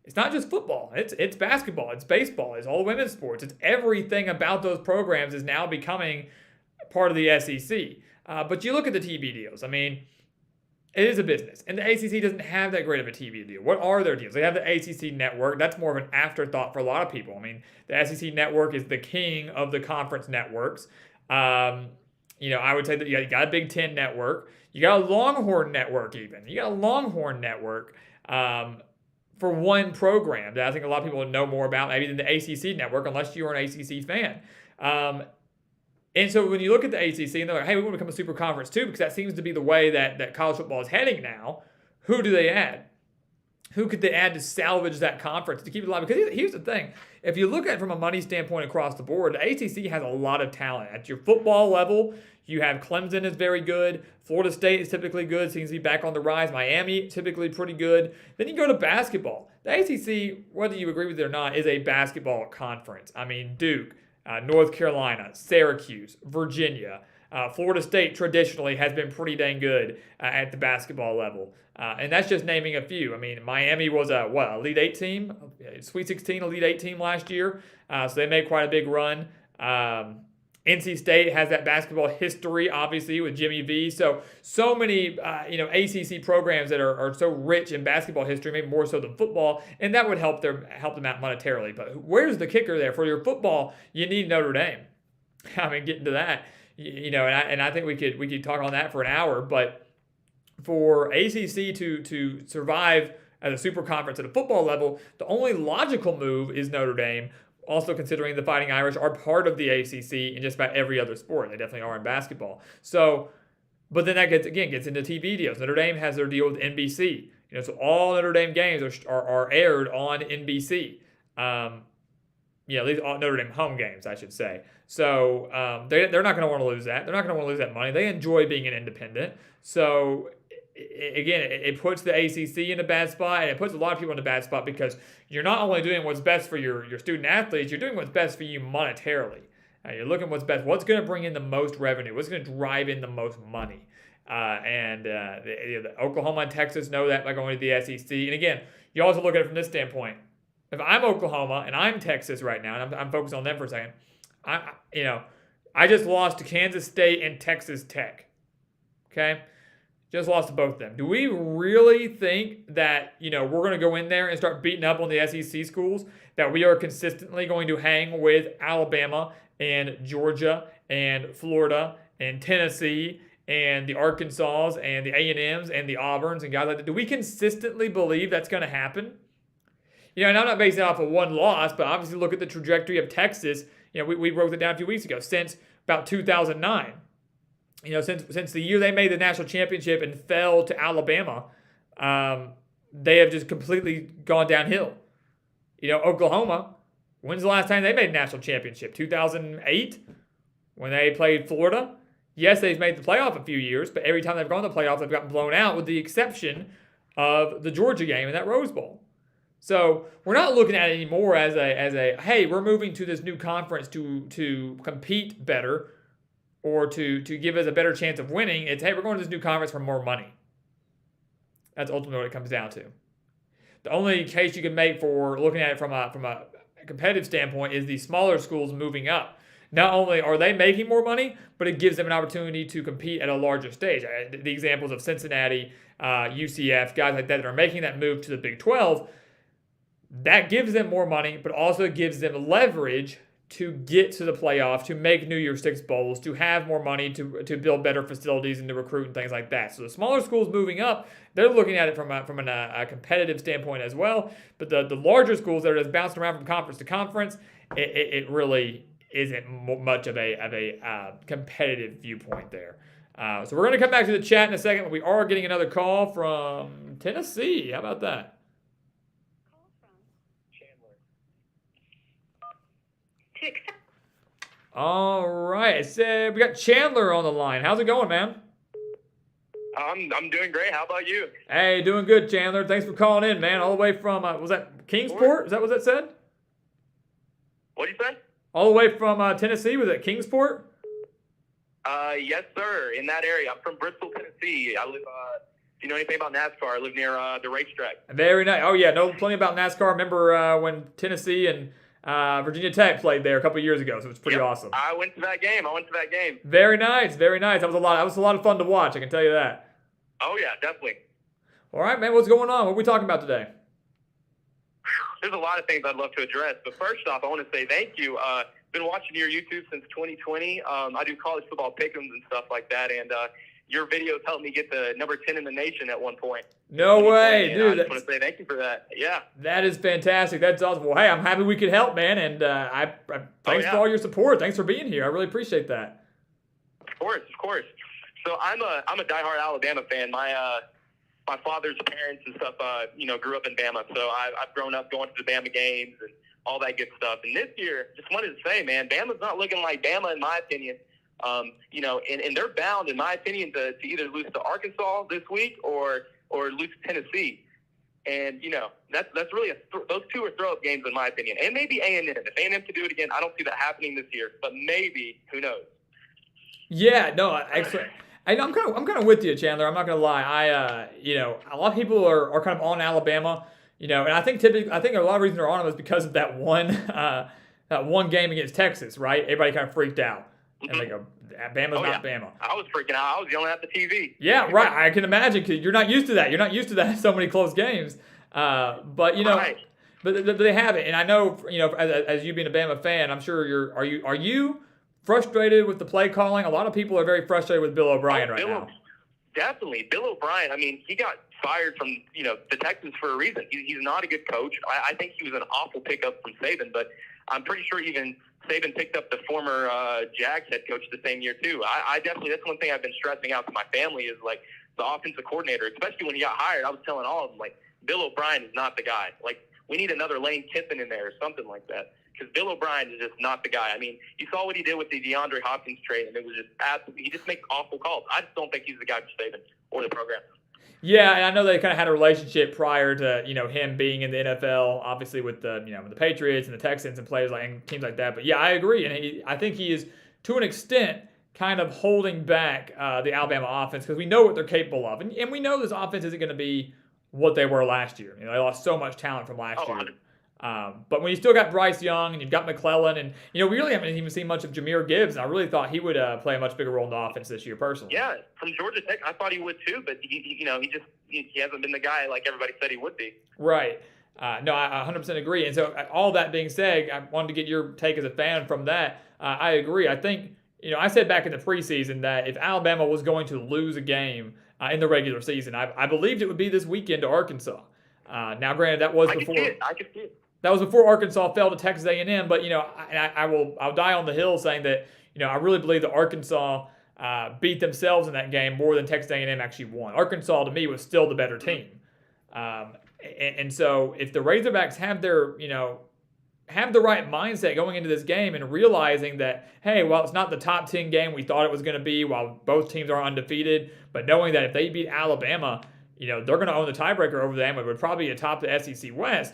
it's not just football. It's basketball. It's baseball. It's all women's sports. It's everything about those programs is now becoming part of the SEC. But you look at the TV deals. I mean, It is a business, and the ACC doesn't have that great of a TV deal. What are their deals? They have the ACC network. That's more of an afterthought for a lot of people. I mean, the SEC network is the king of the conference networks. I would say that you got a Big Ten network. You got a Longhorn network even. You got a Longhorn network for one program that I think a lot of people would know more about maybe than the ACC network, unless you're an ACC fan. And so when you look at the ACC and they're like, hey, we want to become a super conference too, because that seems to be the way that college football is heading now, who do they add? Who could they add to salvage that conference, to keep it alive? Because here's the thing. If you look at it from a money standpoint across the board, the ACC has a lot of talent. At your football level, you have Clemson is very good. Florida State is typically good, seems to be back on the rise. Miami, typically pretty good. Then you go to basketball. The ACC, whether you agree with it or not, is a basketball conference. I mean, Duke, North Carolina, Syracuse, Virginia. Florida State traditionally has been pretty dang good at the basketball level. And that's just naming a few. I mean, Miami was a Elite 8 team? Sweet 16 Elite 8 team last year. So they made quite a big run. NC State has that basketball history, obviously, with Jimmy V. So many, ACC programs that are so rich in basketball history, maybe more so than football, and that would help them out monetarily. But where's the kicker there? For your football, you need Notre Dame. I mean, getting to that, and I think we could talk on that for an hour. But for ACC to survive as a super conference at a football level, the only logical move is Notre Dame. Also considering the Fighting Irish are part of the ACC in just about every other sport. They definitely are in basketball. So, but then that gets into TV deals. Notre Dame has their deal with NBC. So all Notre Dame games are aired on NBC. At least all Notre Dame home games, I should say. So they're not going to want to lose that. They're not going to want to lose that money. They enjoy being an independent. So again, it puts the ACC in a bad spot, and it puts a lot of people in a bad spot because you're not only doing what's best for your student athletes, you're doing what's best for you monetarily. You're looking what's best, what's going to bring in the most revenue, what's going to drive in the most money. The Oklahoma and Texas know that by going to the SEC. And again, you also look at it from this standpoint. If I'm Oklahoma and I'm Texas right now, and I'm focused on them for a second, I just lost to Kansas State and Texas Tech. Okay? Just lost to both of them. Do we really think that, we're going to go in there and start beating up on the SEC schools, that we are consistently going to hang with Alabama and Georgia and Florida and Tennessee and the Arkansas and the A&Ms and the Auburns and guys like that? Do we consistently believe that's going to happen? And I'm not basing it off of one loss, but obviously look at the trajectory of Texas. We broke it down a few weeks ago, since about 2009. Since the year they made the national championship and fell to Alabama, they have just completely gone downhill. Oklahoma, when's the last time they made a national championship? 2008, when they played Florida. Yes, they've made the playoff a few years, but every time they've gone to the playoffs, they've gotten blown out, with the exception of the Georgia game in that Rose Bowl. So we're not looking at it anymore as a hey, we're moving to this new conference to compete better, or to give us a better chance of winning. It's, hey, we're going to this new conference for more money. That's ultimately what it comes down to. The only case you can make for looking at it from a competitive standpoint is the smaller schools moving up. Not only are they making more money, but it gives them an opportunity to compete at a larger stage. The examples of Cincinnati, UCF, guys like that are making that move to the Big 12, that gives them more money, but also gives them leverage to get to the playoff, to make New Year's Six bowls, to have more money, to build better facilities and to recruit and things like that. So the smaller schools moving up, they're looking at it from a competitive standpoint as well. But the larger schools that are just bouncing around from conference to conference, it really isn't much of a competitive viewpoint there. So we're going to come back to the chat in a second. We are getting another call from Tennessee. How about that? To accept. All right. So we got Chandler on the line. How's it going, man? I'm doing great. How about you? Hey, doing good, Chandler. Thanks for calling in, man. All the way from, was that Kingsport? Is that what that said? What did you say? All the way from Tennessee. Was it Kingsport? Yes, sir. In that area. I'm from Bristol, Tennessee. I live, if you know anything about NASCAR, I live near the racetrack. Very nice. Oh, yeah. Know plenty about NASCAR. Remember when Tennessee and Virginia Tech played there a couple years ago, so it's pretty awesome. I went to that game. Very nice. That was a lot of fun to watch, I can tell you that. Oh, yeah, definitely. All right, man, what's going on? What are we talking about today? There's a lot of things I'd love to address, but first off, I want to say thank you. Been watching your YouTube since 2020. I do college football pick'ems and stuff like that, and your videos helped me get to number 10 in the nation at one point. No way, dude. I just want to say thank you for that. Yeah. That is fantastic. That's awesome. Well, hey, I'm happy we could help, man, and thanks for all your support. Thanks for being here. I really appreciate that. Of course. So I'm a diehard Alabama fan. My father's parents and stuff, grew up in Bama, so I've grown up going to the Bama games and all that good stuff. And this year, just wanted to say, man, Bama's not looking like Bama in my opinion. And they're bound, in my opinion, to either lose to Arkansas this week or lose to Tennessee. And that's really those two are throw-up games in my opinion. And maybe A&M. If A&M can do it again, I don't see that happening this year. But maybe, who knows? Yeah, no, excellent. I'm kind of with you, Chandler. I'm not gonna lie. A lot of people are kind of on Alabama, and I think a lot of reasons they're on them is because of that one game against Texas, right? Everybody kind of freaked out, and they go, "Bama's not Bama." I was freaking out. I was yelling at the TV. Yeah, right. I can imagine because you're not used to that. You're not used to that so many close games. But Right. but they have it, and I know as you being a Bama fan, I'm sure are you frustrated with the play calling? A lot of people are very frustrated with Bill O'Brien now. Definitely. Bill O'Brien, I mean, he got fired from, the Texans for a reason. He's not a good coach. I think he was an awful pickup from Saban, but I'm pretty sure even Saban picked up the former Jags head coach the same year, too. I definitely, that's one thing I've been stressing out to my family is, like, the offensive coordinator, especially when he got hired. I was telling all of them, like, Bill O'Brien is not the guy. Like, we need another Lane Kiffin in there or something like that. Because Bill O'Brien is just not the guy. I mean, you saw what he did with the DeAndre Hopkins trade, and it was just absolutely – he just makes awful calls. I just don't think he's the guy for Saban or the program. Yeah, and I know they kind of had a relationship prior to him being in the NFL, obviously with the the Patriots and the Texans and players and teams like that. But yeah, I agree, and I think he is to an extent kind of holding back the Alabama offense because we know what they're capable of, and we know this offense isn't going to be what they were last year. They lost so much talent from last year. But when you still got Bryce Young and you've got McClellan and, we really haven't even seen much of Jahmyr Gibbs, and I really thought he would play a much bigger role in the offense this year personally. Yeah, from Georgia Tech, I thought he would too, but he hasn't been the guy like everybody said he would be. Right. No, I 100% agree. And so all that being said, I wanted to get your take as a fan from that. I agree. I think, I said back in the preseason that if Alabama was going to lose a game in the regular season, I believed it would be this weekend to Arkansas. Now, granted, that was before. I could see it. That was before Arkansas fell to Texas A&M, but I'll die on the hill saying that I really believe that Arkansas beat themselves in that game more than Texas A&M actually won. Arkansas to me was still the better team, and so if the Razorbacks have their have the right mindset going into this game and realizing that while it's not the top 10 game we thought it was going to be, while both teams are undefeated, but knowing that if they beat Alabama, they're going to own the tiebreaker over them, it would probably be atop the SEC West.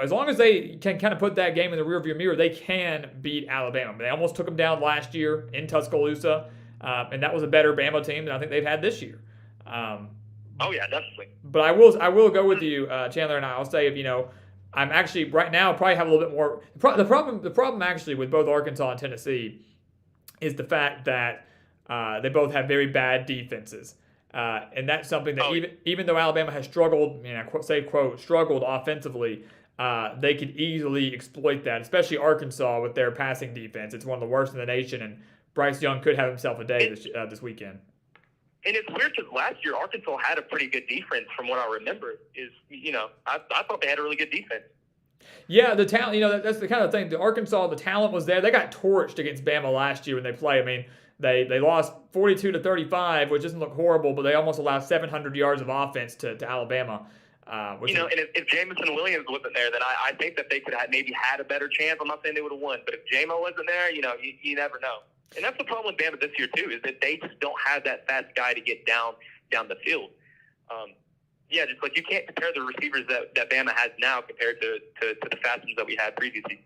As long as they can kind of put that game in the rearview mirror, they can beat Alabama. They almost took them down last year in Tuscaloosa, and that was a better Bama team than I think they've had this year. Oh yeah, definitely. But I will go with you, Chandler, and I'll say I'm actually right now probably have a little bit more. The problem actually with both Arkansas and Tennessee is the fact that they both have very bad defenses. And that's something that even though Alabama has struggled, struggled offensively, they could easily exploit that, especially Arkansas with their passing defense. It's one of the worst in the nation, and Bryce Young could have himself a day this weekend. And it's weird because last year Arkansas had a pretty good defense from what I remember. I thought they had a really good defense. Yeah, the talent, that's the kind of thing. The Arkansas, the talent was there. They got torched against Bama last year when they played. I mean, they lost 42-35, which doesn't look horrible, but they almost allowed 700 yards of offense to Alabama. And if Jamison Williams wasn't there, then I think that they could have maybe had a better chance. I'm not saying they would have won, but if Jamo wasn't there, you never know. And that's the problem with Bama this year too, is that they just don't have that fast guy to get down the field. Just like you can't compare the receivers that Bama has now compared to the fast ones that we had previously.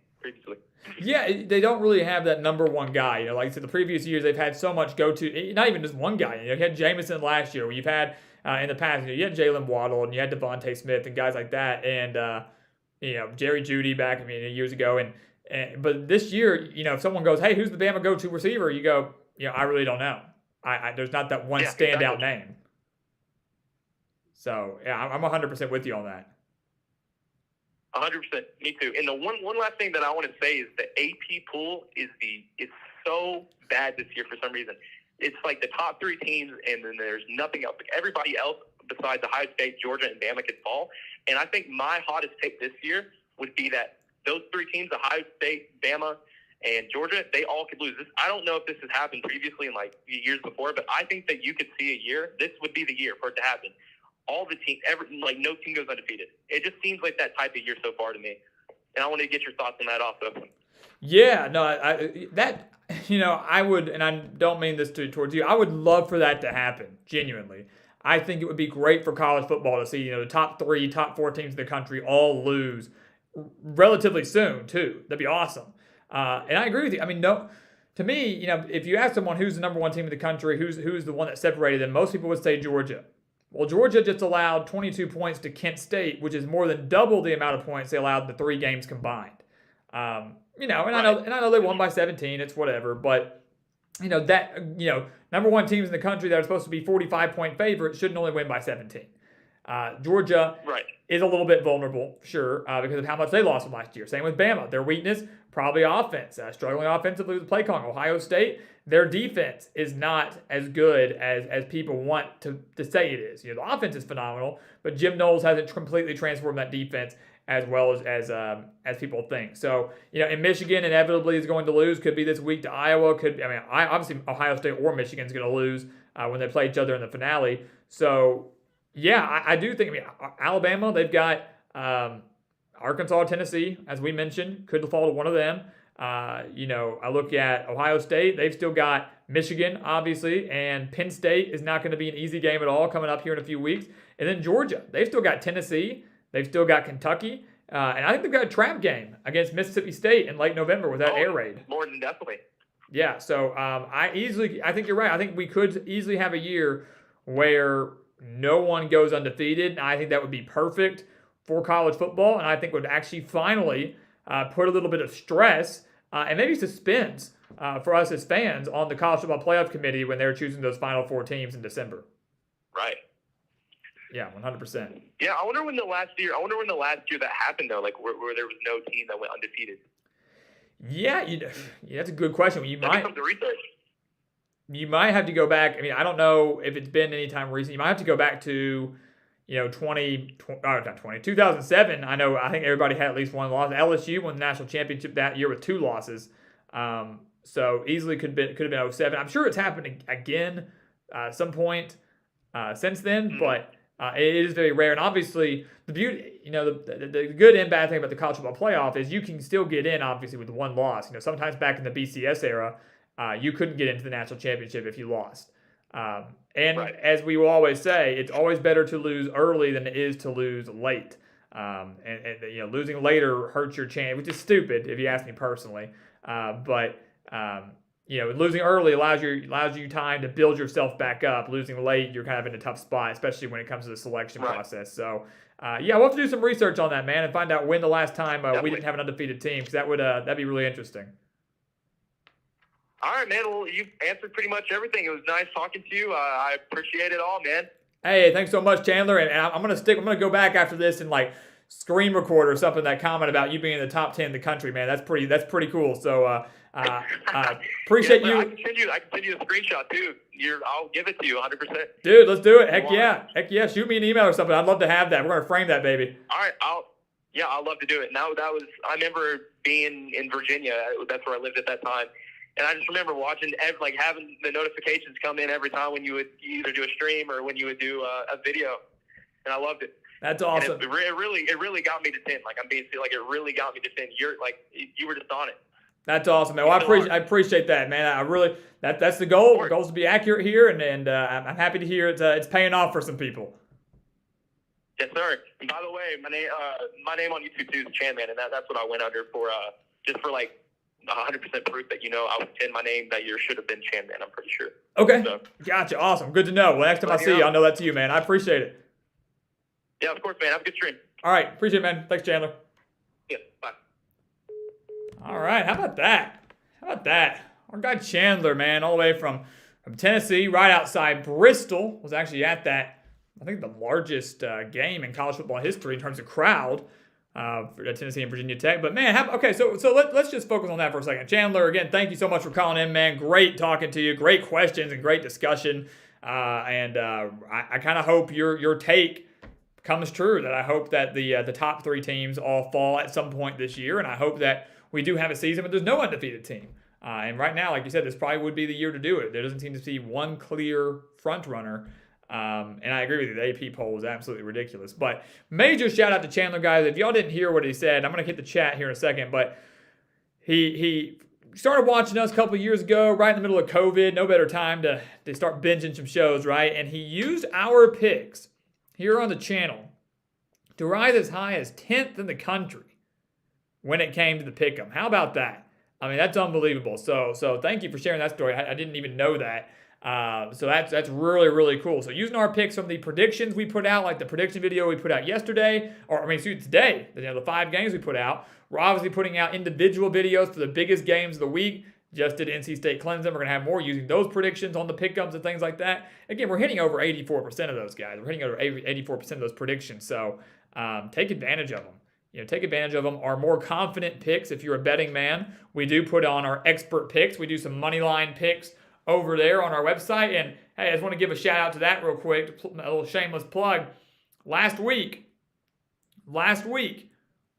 Yeah, they don't really have that number one guy. Like I said, the previous years they've had so much go-to. Not even just one guy. You had Jamison last year. You've had in the past. You had Jalen Waddle and you had Devontae Smith and guys like that, and Jerry Jeudy back years ago. But this year, if someone goes, "Hey, who's the Bama go-to receiver?" You go, I really don't know. There's not that one standout name. So, yeah, I'm 100% with you on that. 100%. Me too. And the one last thing that I want to say is the AP pool is so bad this year for some reason. It's like the top 3 teams, and then there's nothing else. Like everybody else besides Ohio State, Georgia, and Bama could fall. And I think my hottest take this year would be that those 3 teams, Ohio State, Bama, and Georgia, they all could lose. I don't know if this has happened previously in like the years before, but I think that you could see a year. This would be the year for it to happen. All the teams, no team goes undefeated. It just seems like that type of year so far to me. And I want to get your thoughts on that also. Yeah, no, I would, and I don't mean this towards you, I would love for that to happen, genuinely. I think it would be great for college football to see, the top 3, top 4 teams in the country all lose relatively soon, too. That'd be awesome. And I agree with you. I mean, no, to me, if you ask someone who's the number 1 team in the country, who's the one that separated them, most people would say Georgia. Well, Georgia just allowed 22 points to Kent State, which is more than double the amount of points they allowed in the 3 games combined. I know they won by 17. It's whatever, but number 1 teams in the country that are supposed to be 45-point favorites shouldn't only win by 17. Georgia is a little bit vulnerable, sure, because of how much they lost from last year. Same with Bama. Their weakness, probably offense. Struggling offensively with play calling. Ohio State, their defense is not as good as people want to say it is. The offense is phenomenal, but Jim Knowles hasn't completely transformed that defense as well as people think. So, and Michigan inevitably is going to lose. Could be this week to Iowa. Obviously Ohio State or Michigan is going to lose when they play each other in the finale. So, yeah, I do think. Alabama, they've got Arkansas, Tennessee, as we mentioned, could fall to one of them. I look at Ohio State. They've still got Michigan, obviously, and Penn State is not going to be an easy game at all coming up here in a few weeks. And then Georgia, they've still got Tennessee. They've still got Kentucky. And I think they've got a trap game against Mississippi State in late November with that air raid. More than definitely. Yeah, so I think you're right. I think we could easily have a year where no one goes undefeated. And I think that would be perfect for college football, and I think would actually finally put a little bit of stress and maybe suspense for us as fans on the college football playoff committee when they're choosing those final 4 teams in December. Right. Yeah, 100%. Yeah, I wonder when the last year that happened though, like where there was no team that went undefeated. Yeah, that's a good question. That becomes the research. You might have to go back. I mean, I don't know if it's been any time recent. You might have to go back to 2007. I think everybody had at least one loss. LSU won the national championship that year with 2 losses. So easily could have been 07. I'm sure it's happened again some point since then, but it is very rare. And obviously, the beauty, the good and bad thing about the college football playoff is you can still get in, obviously, with 1 loss. Sometimes back in the BCS era, you couldn't get into the national championship if you lost. As we will always say, it's always better to lose early than it is to lose late. Losing later hurts your chance, which is stupid if you ask me personally. Losing early allows you time to build yourself back up. Losing late, you're kind of in a tough spot, especially when it comes to the selection process. So, we'll have to do some research on that, man, and find out when the last time we didn't have an undefeated team, because that'd be really interesting. All right, man. Well, you've answered pretty much everything. It was nice talking to you. I appreciate it all, man. Hey, thanks so much, Chandler. And I'm gonna go back after this and screen record or something that comment about you being in the top 10 in the country, man. That's pretty cool. So appreciate you. I can send you a screenshot too. I'll give it to you 100%. Dude, let's do it. Heck yeah. Shoot me an email or something. I'd love to have that. We're gonna frame that baby. All right. I'd love to do it. Now I remember being in Virginia. That's where I lived at that time. And I just remember watching, having the notifications come in every time when you would either do a stream or when you would do a video, and I loved it. That's awesome. And it really got me to 10. I'm being it really got me to 10. You were just on it. That's awesome, man. Well, I appreciate that, man. I really that's the goal. The goal is to be accurate here, and I'm happy to hear it's paying off for some people. Yes, sir. And by the way, my name on YouTube too is Chandman, and that's what I went under for just for 100% proof that I was in my name that year should have been Chandman. I'm pretty sure. Okay, gotcha. Awesome. Good to know. Well, next time I see you, I'll know that's you, man. I appreciate it. Yeah, of course, man. Have a good stream. All right, appreciate it, man. Thanks, Chandler. Yeah, bye. All right, how about that? Our guy Chandler, man, all the way from Tennessee, right outside Bristol, was actually at that I think, the largest game in college football history in terms of crowd for Tennessee and Virginia Tech. But, man, okay, so let's just focus on that for a second. Chandler, again, thank you so much for calling in, man. Great talking to you. Great questions and great discussion. I kind of hope your take comes true, that I hope that the top 3 teams all fall at some point this year, and I hope that we do have a season but there's no undefeated team. And right now, like you said, this probably would be the year to do it. There doesn't seem to be one clear front runner. And I agree with you. The AP poll is absolutely ridiculous. But major shout out to Chandler, guys. If y'all didn't hear what he said, I'm going to hit the chat here in a second. But he started watching us a couple of years ago, right in the middle of COVID. No better time to start binging some shows, right? And he used our picks here on the channel to rise as high as 10th in the country when it came to the pick'em. How about that? I mean, that's unbelievable. So thank you for sharing that story. I didn't even know that. So that's really, really cool. So using our picks from the predictions we put out, like the prediction video we put out yesterday, today, the 5 games we put out, we're obviously putting out individual videos for the biggest games of the week. Just did NC State Clemson. We're going to have more using those predictions on the pick'ems and things like that. Again, we're hitting over 84% of those, guys. We're hitting over 84% of those predictions. So take advantage of them. Take advantage of them. Our more confident picks, if you're a betting man, we do put on our expert picks. We do some money line picks over there on our website. And hey, I just want to give a shout out to that real quick, a little shameless plug. Last week,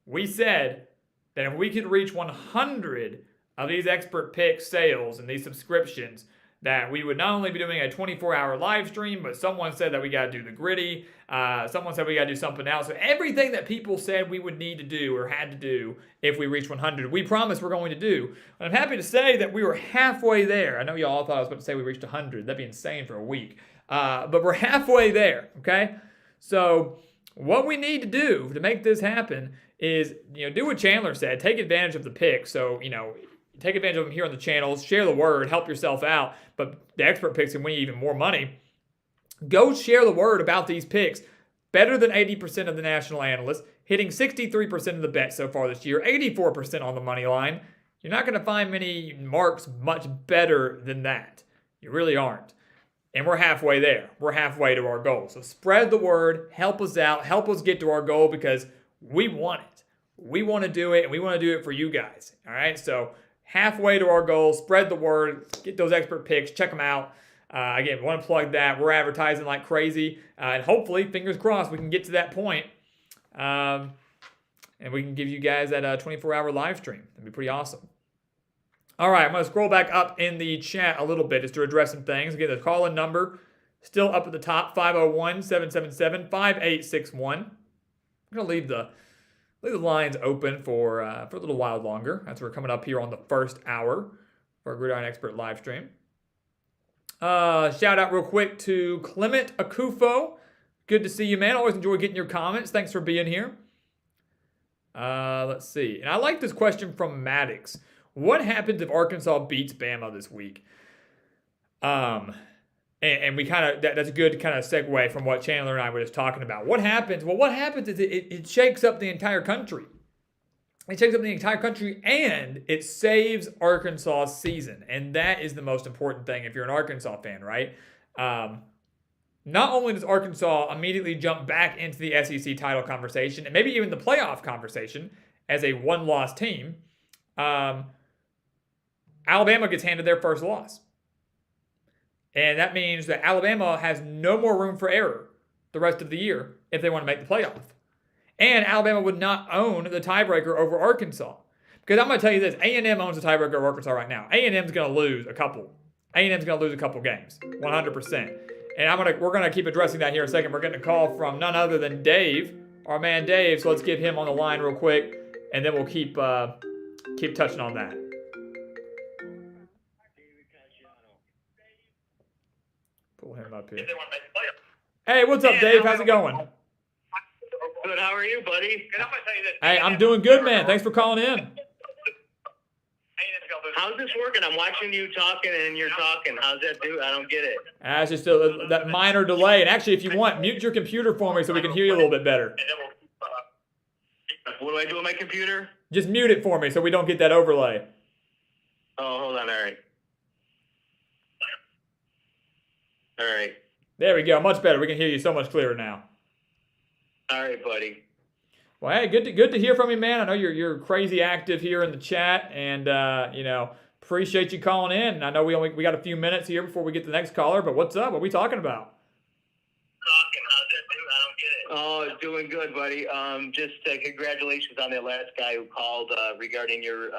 we said that if we could reach 100 of these expert pick sales and these subscriptions, that we would not only be doing a 24-hour live stream, but someone said that we got to do the gritty. Someone said we got to do something else. So everything that people said we would need to do or had to do if we reached 100, we promised we're going to do. And I'm happy to say that we were halfway there. I know y'all thought I was about to say we reached 100. That'd be insane for a week. But we're halfway there, okay? So what we need to do to make this happen is, do what Chandler said. Take advantage of the picks. So, take advantage of them here on the channels. Share the word. Help yourself out. But the expert picks can win you even more money. Go share the word about these picks. Better than 80% of the national analysts. Hitting 63% of the bets so far this year. 84% on the money line. You're not going to find many marks much better than that. You really aren't. And we're halfway there. We're halfway to our goal. So spread the word. Help us out. Help us get to our goal because we want it. We want to do it, and we want to do it for you guys. All right? So halfway to our goal. Spread the word. Get those expert picks. Check them out. Again, want to plug that. We're advertising like crazy. And hopefully, fingers crossed, we can get to that point. And we can give you guys that 24-hour live stream. That'd be pretty awesome. All right, I'm going to scroll back up in the chat a little bit just to address some things. Again, the call-in number still up at the top, 501-777-5861. I'm going to leave the lines open for a little while longer as we're coming up here on the first hour for our Gridiron Expert live stream. Shout out real quick to Clement Akufo. Good to see you, man. Always enjoy getting your comments. Thanks for being here. Let's see. And I like this question from Maddox. What happens if Arkansas beats Bama this week? And we that's a good kind of segue from what Chandler and I were just talking about. What happens? Well, what happens is it shakes up the entire country. It shakes up the entire country, and it saves Arkansas's season. And that is the most important thing if you're an Arkansas fan, right? Not only does Arkansas immediately jump back into the SEC title conversation, and maybe even the playoff conversation as a one-loss team, Alabama gets handed their first loss. And that means that Alabama has no more room for error the rest of the year if they want to make the playoff. And Alabama would not own the tiebreaker over Arkansas. Because I'm going to tell you this, A&M owns the tiebreaker over Arkansas right now. A&M's going to lose a couple. A&M's going to lose a couple games, 100%. And we're going to keep addressing that here in a second. We're getting a call from none other than Dave, our man Dave. So let's get him on the line real quick, and then we'll keep touching on that. Pull him up here. Hey, what's up, Dave? How's it going? Good. How are you, buddy? I'm gonna tell you this. Hey, I'm doing good, man. Thanks for calling in. How's this working? I'm watching you talking and you're talking. How's that do? I don't get it. It's just that minor delay. And actually, if you want, mute your computer for me so we can hear you a little bit better. What do I do with my computer? Just mute it for me so we don't get that overlay. Oh, hold on. All right. There we go. Much better. We can hear you so much clearer now. All right, buddy. Well, hey, good to hear from you, man. I know you're crazy active here in the chat, and appreciate you calling in. And I know we got a few minutes here before we get to the next caller, but what's up? What are we talking about? Oh, doing good, buddy. Just congratulations on that last guy who called regarding your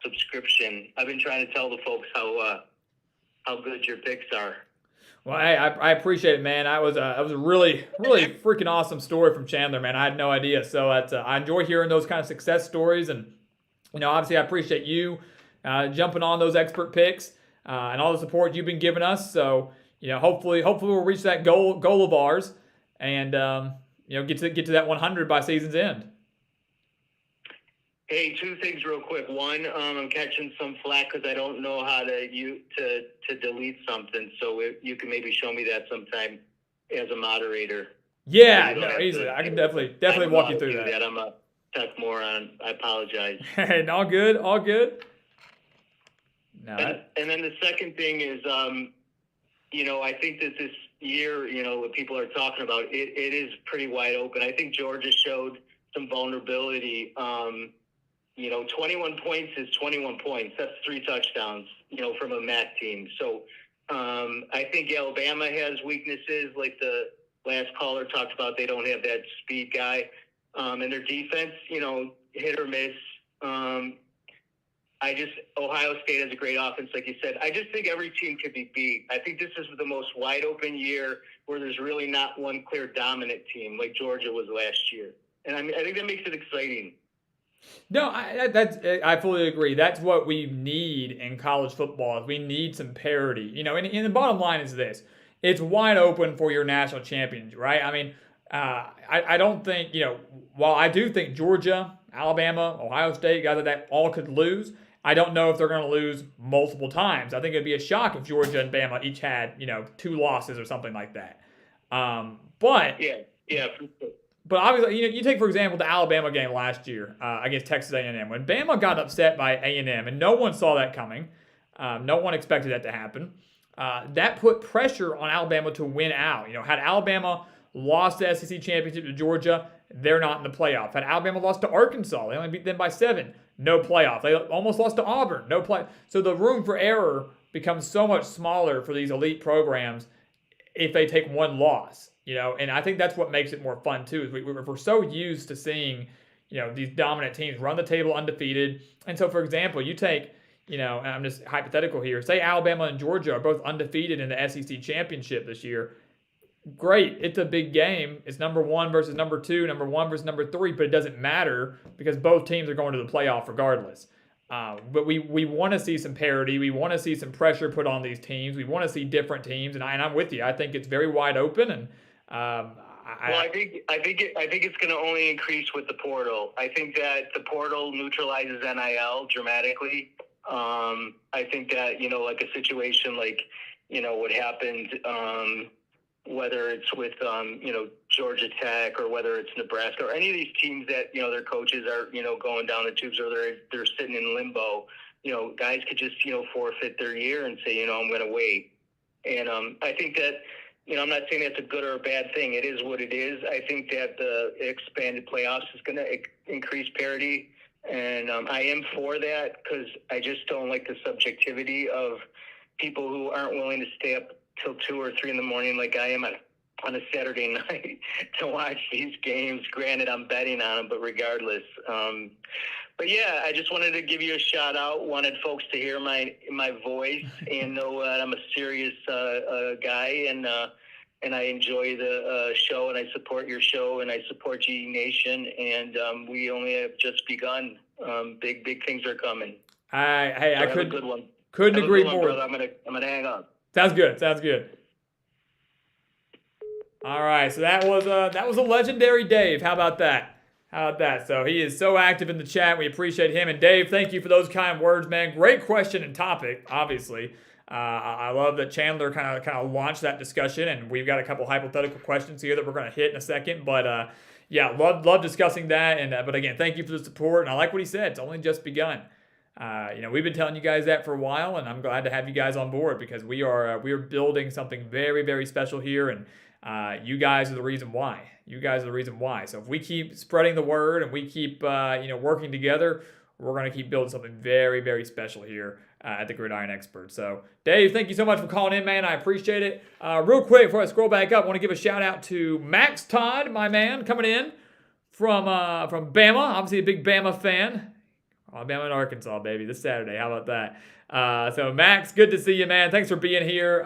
subscription. I've been trying to tell the folks how good your picks are. Well, hey, I appreciate it, man. That was a really freaking awesome story from Chandler, man. I had no idea. So I enjoy hearing those kind of success stories, and obviously I appreciate you jumping on those expert picks and all the support you've been giving us. So hopefully we'll reach that goal of ours, and get to that 100 by season's end. Hey, two things real quick. One, I'm catching some flack because I don't know how to delete something. So you can maybe show me that sometime as a moderator. Yeah, no, easily. I can definitely walk you through that. I'm a tech moron. I apologize. Hey, all good. No. And then the second thing is, I think that this year, what people are talking about, it is pretty wide open. I think Georgia showed some vulnerability. 21 points is 21 points. That's 3 touchdowns, from a MAC team. So I think Alabama has weaknesses, like the last caller talked about. They don't have that speed guy. And their defense, hit or miss. Ohio State has a great offense, like you said. I just think every team could be beat. I think this is the most wide open year where there's really not one clear dominant team like Georgia was last year. And I think that makes it exciting. No, I fully agree. That's what we need in college football. We need some parity. And the bottom line is this: it's wide open for your national champions, right? I mean, I don't think while I do think Georgia, Alabama, Ohio State, guys like that all could lose. I don't know if they're going to lose multiple times. I think it'd be a shock if Georgia and Bama each had 2 losses or something like that. But yeah. But obviously, you take, for example, the Alabama game last year against Texas A&M. When Bama got upset by A&M, and no one saw that coming, no one expected that to happen, that put pressure on Alabama to win out. Had Alabama lost the SEC championship to Georgia, they're not in the playoff. Had Alabama lost to Arkansas, they only beat them by 7, no playoff. They almost lost to Auburn, no play. So the room for error becomes so much smaller for these elite programs if they take one loss. And I think that's what makes it more fun too. Is we're so used to seeing, these dominant teams run the table undefeated. And so, for example, you take, and I'm just hypothetical here. Say Alabama and Georgia are both undefeated in the SEC championship this year. Great, it's a big game. It's number 1 versus number 2, number 1 versus number 3, but it doesn't matter because both teams are going to the playoff regardless. But we want to see some parity. We want to see some pressure put on these teams. We want to see different teams, and I'm with you. I think it's very wide open, and I think it's going to only increase with the portal. I think that the portal neutralizes NIL dramatically. I think that like a situation like what happened, whether it's with Georgia Tech or whether it's Nebraska or any of these teams that their coaches are going down the tubes or they're sitting in limbo. Guys could just forfeit their year and say I'm going to wait. And I think that. I'm not saying that's a good or a bad thing. It is what it is. I think that the expanded playoffs is going to increase parity, and I am for that because I just don't like the subjectivity of people who aren't willing to stay up till 2 or 3 in the morning like I am on a Saturday night to watch these games. Granted, I'm betting on them, but regardless. But yeah, I just wanted to give you a shout out. Wanted folks to hear my voice and know that I'm a serious guy, and I enjoy the show, and I support your show, and I support G Nation, and we only have just begun. Big things are coming. I couldn't agree more. Brother. I'm gonna hang up. Sounds good. All right, so that was a legendary Dave. How about that? So he is so active in the chat. We appreciate him. And Dave, thank you for those kind words, man. Great question and topic, obviously. I love that Chandler kind of launched that discussion, and we've got a couple hypothetical questions here that we're going to hit in a second. But love discussing that. And but again, thank you for the support. And I like what he said. It's only just begun. We've been telling you guys that for a while, and I'm glad to have you guys on board because we are building something very, very special here, and you guys are the reason why. You guys are the reason why. So if we keep spreading the word and we keep working together, we're going to keep building something very, very special here at the Gridiron Expert. So, Dave, thank you so much for calling in, man. I appreciate it. Real quick, before I scroll back up, I want to give a shout-out to Max Todd, my man, coming in from Bama. Obviously a big Bama fan. Alabama and Arkansas, baby, this Saturday. How about that? So, Max, good to see you, man. Thanks for being here.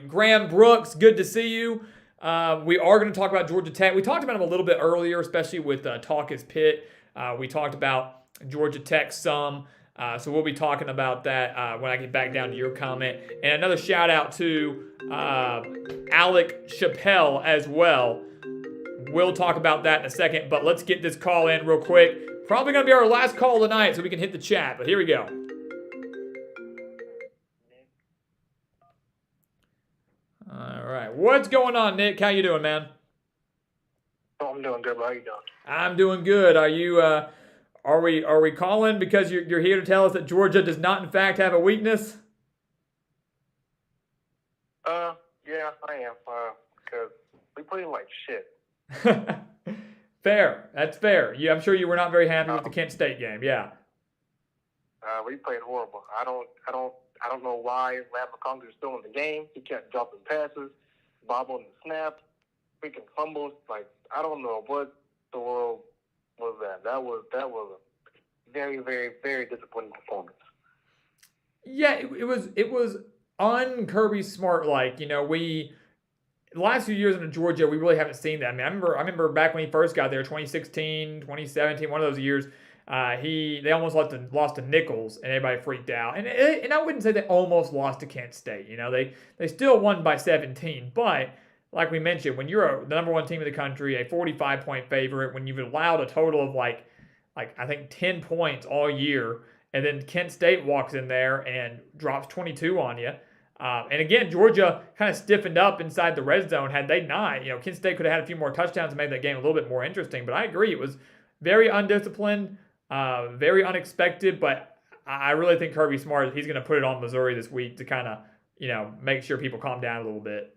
Graham Brooks, good to see you. We are going to talk about Georgia Tech. We talked about him a little bit earlier, especially with Talk is Pitt. We talked about Georgia Tech some. So we'll be talking about that when I get back down to your comment. And another shout out to Alec Chappelle as well. We'll talk about that in a second, but let's get this call in real quick. Probably going to be our last call tonight so we can hit the chat, but here we go. All right. What's going on, Nick? How you doing, man? Oh, I'm doing good. How you doing? I'm doing good. Are you... Are we calling because you're here to tell us that Georgia does not in fact have a weakness? Yeah, I am. Because we play like shit. Fair. That's fair. I'm sure you were not very happy with the Kent State game. Yeah. We played horrible. I don't know why Lab McConkey is still in the game. He kept dropping passes, bobbling the snap, freaking fumbles. Like, I don't know what the world was that. That was a very, very, very disappointing performance. Yeah, it was un-Kirby Smart like. The last few years in Georgia, we really haven't seen that. I mean, I remember back when he first got there, 2016, 2017, one of those years, they almost lost to Nichols, and everybody freaked out. And I wouldn't say they almost lost to Kent State. They still won by 17, but like we mentioned, when you're the number one team in the country, a 45-point favorite, when you've allowed a total of like I think 10 points all year, and then Kent State walks in there and drops 22 on you. And again, Georgia kind of stiffened up inside the red zone. Had they not, Kent State could have had a few more touchdowns and made that game a little bit more interesting. But I agree, it was very undisciplined, very unexpected. But I really think Kirby Smart, he's going to put it on Missouri this week to kind of, make sure people calm down a little bit.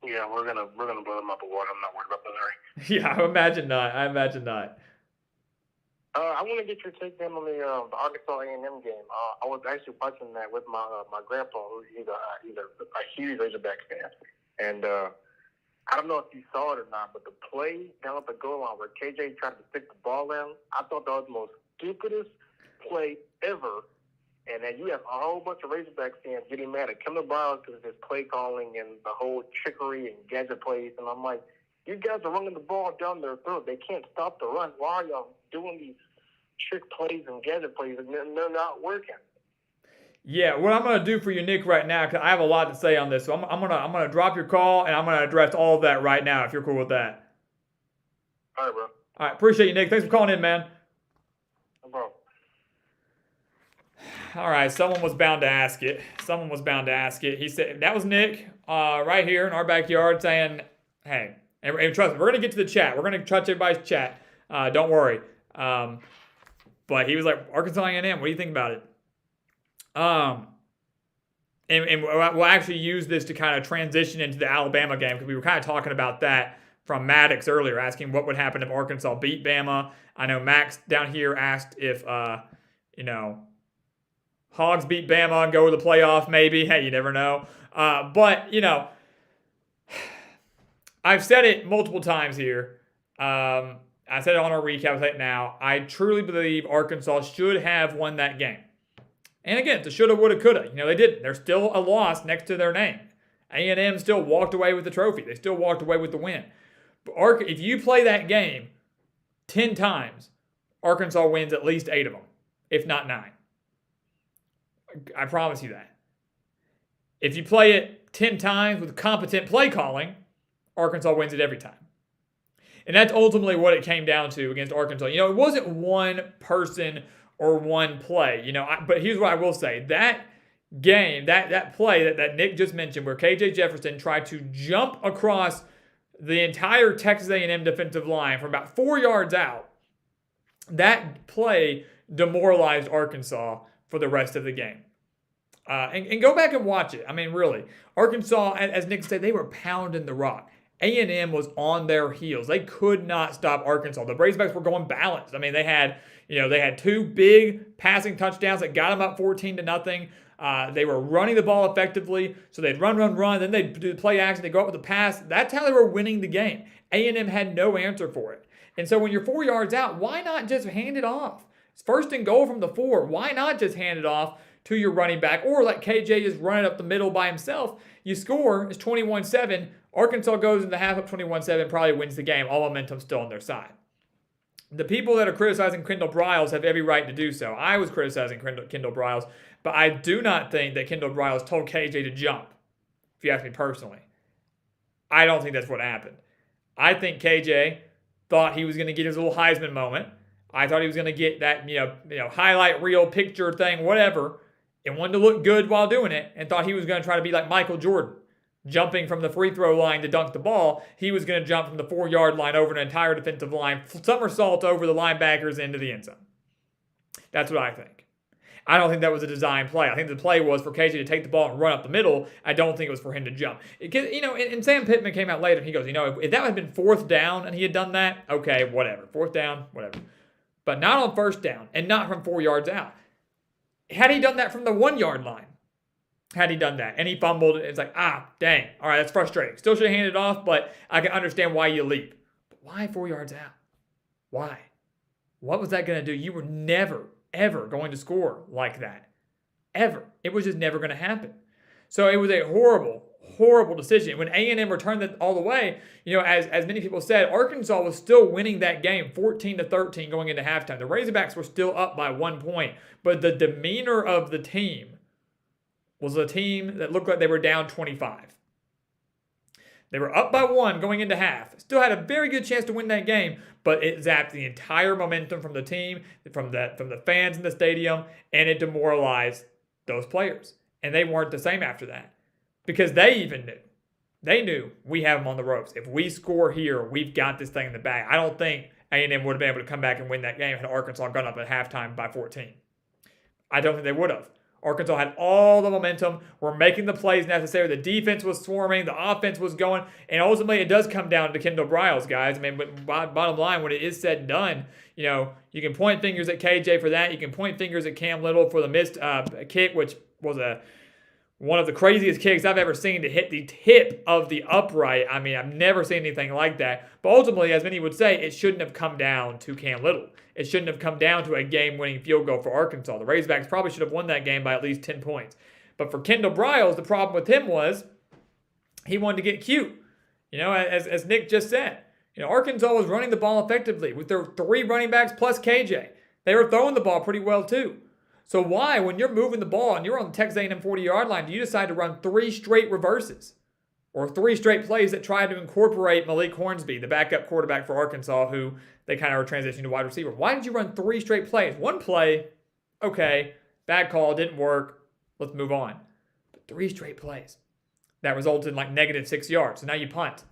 Yeah, we're gonna blow them up a water. I'm not worried about Missouri. Yeah, I imagine not. I want to get your take then on the Arkansas A&M game. I was actually watching that with my grandpa, who's a huge Razorback fan, and I don't know if you saw it or not, but the play down at the goal line where KJ tried to stick the ball in, I thought that was the most stupidest play ever. And then you have a whole bunch of Razorback fans getting mad at Kendall Browse because of his play calling and the whole trickery and gadget plays. And I'm like, you guys are running the ball down their throat. They can't stop the run. Why are y'all doing these trick plays and gadget plays and they're not working? Yeah, what I'm going to do for you, Nick, right now, because I have a lot to say on this. So I'm gonna drop your call, and I'm going to address all of that right now, if you're cool with that. All right, bro. All right, appreciate you, Nick. Thanks for calling in, man. No problem. All right, someone was bound to ask it. He said, that was Nick right here in our backyard saying, hey, and trust me, we're going to get to the chat. We're going to touch everybody's chat. Don't worry. But he was like, Arkansas A&M, what do you think about it? And we'll actually use this to kind of transition into the Alabama game because we were kind of talking about that from Maddox earlier, asking what would happen if Arkansas beat Bama. I know Max down here asked if, Hogs beat Bama and go to the playoff, maybe. Hey, you never know. But, I've said it multiple times here. I said it on our recap. I'll say it now. I truly believe Arkansas should have won that game. And again, it's a shoulda, woulda, coulda. They didn't. There's still a loss next to their name. A&M still walked away with the trophy. They still walked away with the win. But if you play that game 10 times, Arkansas wins at least 8 of them, if not 9. I promise you that. If you play it 10 times with competent play calling, Arkansas wins it every time. And that's ultimately what it came down to against Arkansas. It wasn't one person or one play. But here's what I will say. That game, that play that Nick just mentioned, where KJ Jefferson tried to jump across the entire Texas A&M defensive line from about 4 yards out That play demoralized Arkansas for the rest of the game. And go back and watch it. I mean, really, Arkansas, as Nick said, they were pounding the rock. A&M was on their heels. They could not stop Arkansas. The Razorbacks were going balanced. I mean, they had 2 big passing touchdowns that got them up 14-0. They were running the ball effectively, so they'd run, then they'd do the play action, they'd go up with the pass. That's how they were winning the game. A&M had no answer for it. And so when you're 4 yards out, why not just hand it off? It's 1st and goal from the 4. Why not just hand it off to your running back or let KJ just run it up the middle by himself? You score, it's 21-7. Arkansas goes in the half up 21-7, probably wins the game. All momentum still on their side. The people that are criticizing Kendall Briles have every right to do so. I was criticizing Kendall Briles, but I do not think that Kendall Briles told KJ to jump, if you ask me personally. I don't think that's what happened. I think KJ thought he was going to get his little Heisman moment. I thought he was going to get that, highlight reel picture thing, whatever, and wanted to look good while doing it, and thought he was going to try to be like Michael Jordan, jumping from the free throw line to dunk the ball. He was going to jump from the 4-yard line over an entire defensive line, somersault over the linebackers into the end zone. That's what I think. I don't think that was a design play. I think the play was for KJ to take the ball and run up the middle. I don't think it was for him to jump. And Sam Pittman came out later and he goes, if that had been 4th down and he had done that, okay, whatever. 4th down, whatever. But not on 1st down and not from 4 yards out. Had he done that from the 1-yard line, had he done that and he fumbled, it's like, dang. All right, that's frustrating. Still should have handed it off, but I can understand why you leap. But why 4 yards out? Why? What was that going to do? You were never, ever going to score like that. Ever. It was just never going to happen. So it was a horrible, horrible decision. When A&M returned it all the way, as many people said, Arkansas was still winning that game 14-13 going into halftime. The Razorbacks were still up by 1 point, but the demeanor of the team was a team that looked like they were down 25. They were up by 1 going into half. Still had a very good chance to win that game, but it zapped the entire momentum from the team, from the fans in the stadium, and it demoralized those players. And they weren't the same after that because they even knew. They knew we have them on the ropes. If we score here, we've got this thing in the bag. I don't think A&M would have been able to come back and win that game had Arkansas gone up at halftime by 14. I don't think they would have. Arkansas had all the momentum. We're making the plays necessary. The defense was swarming. The offense was going. And ultimately, it does come down to Kendall Briles, guys. I mean, but bottom line, when it is said and done, you can point fingers at KJ for that. You can point fingers at Cam Little for the missed kick, which was one of the craziest kicks I've ever seen to hit the tip of the upright. I mean, I've never seen anything like that. But ultimately, as many would say, it shouldn't have come down to Cam Little. It shouldn't have come down to a game-winning field goal for Arkansas. The Razorbacks probably should have won that game by at least 10 points. But for Kendall Briles, the problem with him was he wanted to get cute. As Nick just said, Arkansas was running the ball effectively with their 3 running backs plus KJ. They were throwing the ball pretty well too. So why, when you're moving the ball and you're on the Texas A&M 40-yard line, do you decide to run 3 straight reverses or 3 straight plays that try to incorporate Malik Hornsby, the backup quarterback for Arkansas, who they kind of were transitioning to wide receiver? Why did you run 3 straight plays? 1 play, okay, bad call, didn't work, let's move on. But 3 straight plays. That resulted in like -6 yards. So now you punt.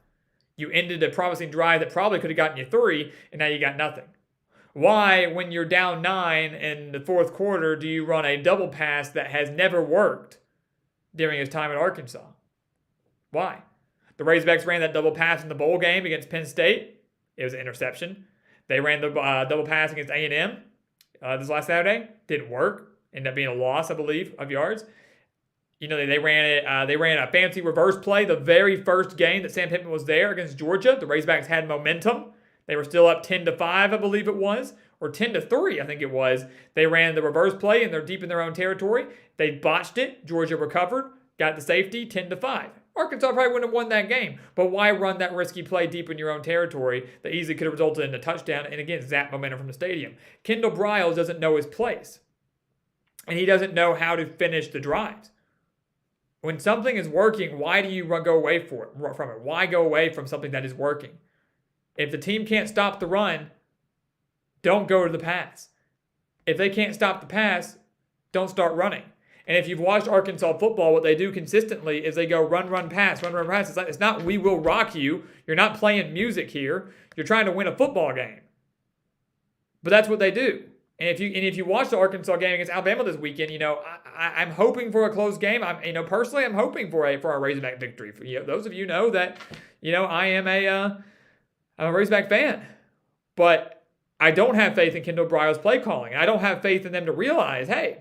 You ended a promising drive that probably could have gotten you 3, and now you got nothing. Why, when you're down 9 in the 4th quarter, do you run a double pass that has never worked during his time at Arkansas? Why? The Razorbacks ran that double pass in the bowl game against Penn State. It was an interception. They ran the double pass against A&M this last Saturday. Didn't work. Ended up being a loss, I believe, of yards. They ran it. They ran a fancy reverse play the very first game that Sam Pittman was there against Georgia. The Razorbacks had momentum. They were still up 10-5, I believe it was, or 10-3, I think it was. They ran the reverse play, and they're deep in their own territory. They botched it. Georgia recovered, got the safety, 10-5. Arkansas probably wouldn't have won that game, but why run that risky play deep in your own territory that easily could have resulted in a touchdown and, again, zap momentum from the stadium? Kendall Briles doesn't know his place, and he doesn't know how to finish the drives. When something is working, why do you go away from it? Why go away from something that is working? If the team can't stop the run, don't go to the pass. If they can't stop the pass, don't start running. And if you've watched Arkansas football, what they do consistently is they go run, pass, run, pass. It's not we will rock you. You're not playing music here. You're trying to win a football game. But that's what they do. And if you watch the Arkansas game against Alabama this weekend, I'm hoping for a close game. Personally, I'm hoping for a Razorback victory. Those of you know that, I am I'm a Razorback fan, but I don't have faith in Kendall Bryles' play calling. I don't have faith in them to realize, hey,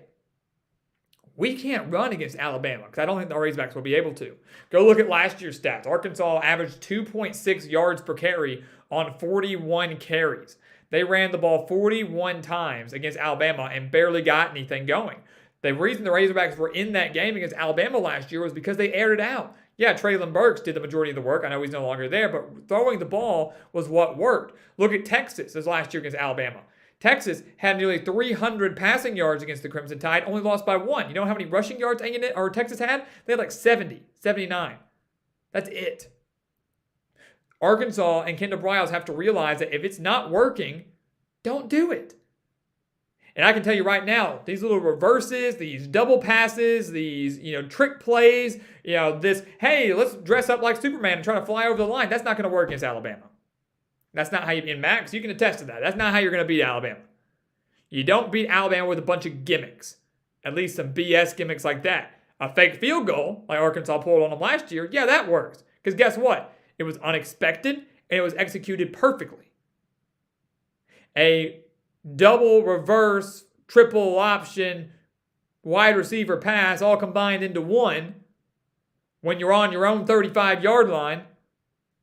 we can't run against Alabama because I don't think the Razorbacks will be able to. Go look at last year's stats. Arkansas averaged 2.6 yards per carry on 41 carries. They ran the ball 41 times against Alabama and barely got anything going. The reason the Razorbacks were in that game against Alabama last year was because they aired it out. Yeah, Traylon Burks did the majority of the work. I know he's no longer there, but throwing the ball was what worked. Look at Texas this last year against Alabama. Texas had nearly 300 passing yards against the Crimson Tide, only lost by 1. You know how many rushing yards Texas had? They had like 70, 79. That's it. Arkansas and Kendall Bryles have to realize that if it's not working, don't do it. And I can tell you right now, these little reverses, these double passes, these, trick plays, hey, let's dress up like Superman and try to fly over the line. That's not going to work against Alabama. That's not how you, and Max, you can attest to that. That's not how you're going to beat Alabama. You don't beat Alabama with a bunch of gimmicks. At least some BS gimmicks like that. A fake field goal, like Arkansas pulled on them last year, yeah, that works. Because guess what? It was unexpected, and it was executed perfectly. A double, reverse, triple option, wide receiver pass all combined into one when you're on your own 35-yard line,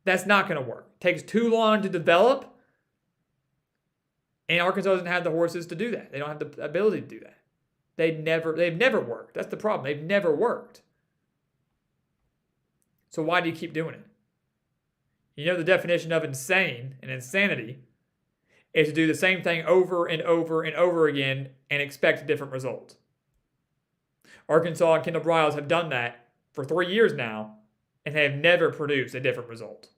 that's not going to work. It takes too long to develop, and Arkansas doesn't have the horses to do that. They don't have the ability to do that. They've never worked. That's the problem. They've never worked. So why do you keep doing it? The definition of insane and insanity is to do the same thing over and over and over again and expect different results. Arkansas and Kendall Bryles have done that for 3 years now, and they have never produced a different result.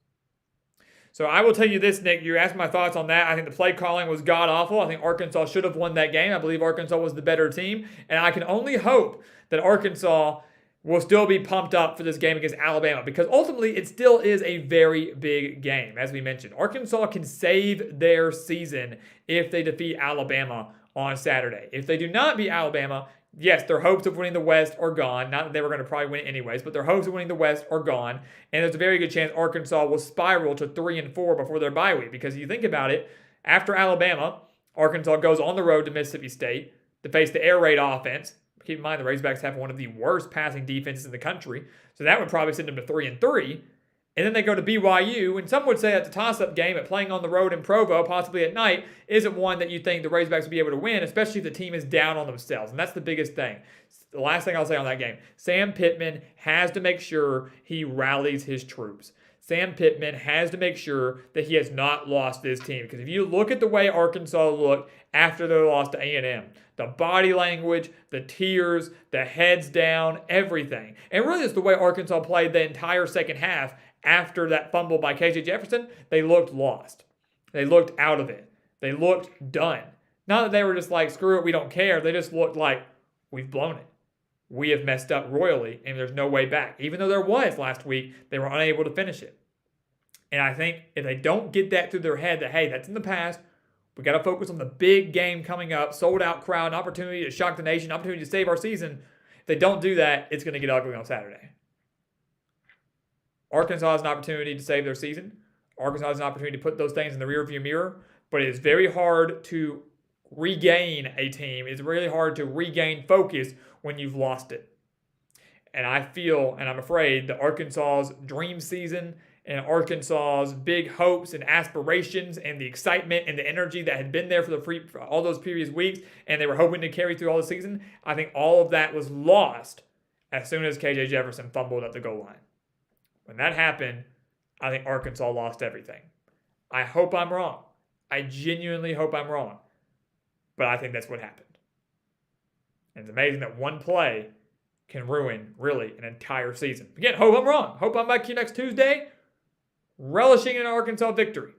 So I will tell you this, Nick. You asked my thoughts on that. I think the play calling was god-awful. I think Arkansas should have won that game. I believe Arkansas was the better team. And I can only hope that Arkansas will still be pumped up for this game against Alabama because ultimately it still is a very big game. As we mentioned, Arkansas can save their season if they defeat Alabama on Saturday. If they do not beat Alabama, yes, their hopes of winning the West are gone. Not that they were going to probably win it anyways, but their hopes of winning the West are gone. And there's a very good chance Arkansas will spiral to 3-4 before their bye week. Because if you think about it, after Alabama, Arkansas goes on the road to Mississippi State to face the air raid offense. Keep in mind, the Razorbacks have one of the worst passing defenses in the country. So that would probably send them to 3-3. And then they go to BYU, and some would say that's a toss-up game, but playing on the road in Provo, possibly at night, isn't one that you think the Razorbacks will be able to win, especially if the team is down on themselves. And that's the biggest thing. The last thing I'll say on that game, Sam Pittman has to make sure he rallies his troops. Sam Pittman has to make sure that he has not lost this team. Because if you look at the way Arkansas looked after their loss to A&M, the body language, the tears, the heads down, everything. And really it's the way Arkansas played the entire second half after that fumble by KJ Jefferson. They looked lost. They looked out of it. They looked done. Not that they were just like, screw it, we don't care. They just looked like, we've blown it. We have messed up royally, and there's no way back. Even though there was last week, they were unable to finish it. And I think if they don't get that through their head that, hey, that's in the past, we got to focus on the big game coming up, sold-out crowd, an opportunity to shock the nation, opportunity to save our season. If they don't do that, it's going to get ugly on Saturday. Arkansas has an opportunity to save their season. Arkansas has an opportunity to put those things in the rearview mirror, but it is very hard to regain a team. It's really hard to regain focus when you've lost it. And I feel, and I'm afraid, that Arkansas's dream season and Arkansas's big hopes and aspirations and the excitement and the energy that had been there for all those previous weeks, and they were hoping to carry through all the season, I think all of that was lost as soon as KJ Jefferson fumbled at the goal line. When that happened, I think Arkansas lost everything. I hope I'm wrong. I genuinely hope I'm wrong. But I think that's what happened. And it's amazing that one play can ruin, really, an entire season. Again, hope I'm wrong. Hope I'm back here next Tuesday, relishing in an Arkansas victory.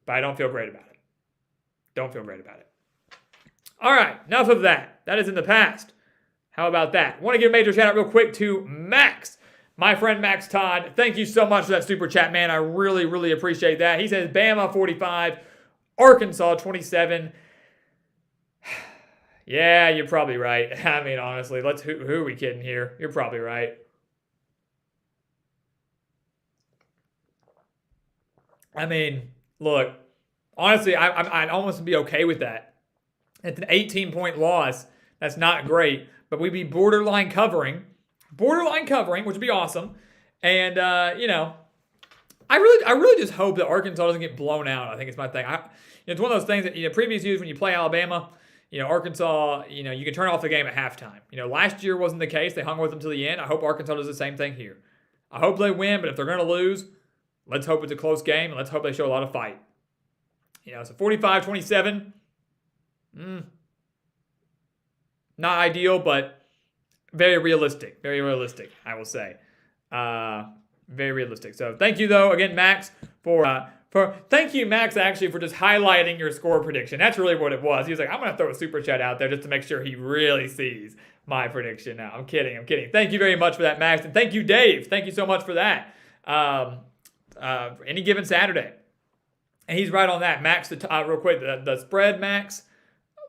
But I don't feel great about it. Don't feel great about it. All right, enough of that. That is in the past. How about that? I want to give a major shout out real quick to Max. My friend Max Todd. Thank you so much for that super chat, man. I really, really appreciate that. He says, Bama 45. Arkansas 27. Yeah, you're probably right. I mean, honestly, who are we kidding here? You're probably right. I mean, look, honestly, I'd almost be okay with that. It's an 18-point loss. That's not great, but we'd be borderline covering, which would be awesome. And I really just hope that Arkansas doesn't get blown out. I think it's my thing. It's one of those things that previous years when you play Alabama, Arkansas, you can turn off the game at halftime. Last year wasn't the case. They hung with them till the end. I hope Arkansas does the same thing here. I hope they win, but if they're going to lose, let's hope it's a close game, and let's hope they show a lot of fight. So 45-27. Not ideal, but very realistic. Very realistic, I will say. Very realistic. So thank you, though, again, Max, thank you, Max, actually, for just highlighting your score prediction. That's really what it was. He was like, I'm going to throw a super chat out there just to make sure he really sees my prediction. Now, I'm kidding. Thank you very much for that, Max. And thank you, Dave. Thank you so much for that. Any given Saturday. And he's right on that. Max, real quick, the spread, Max,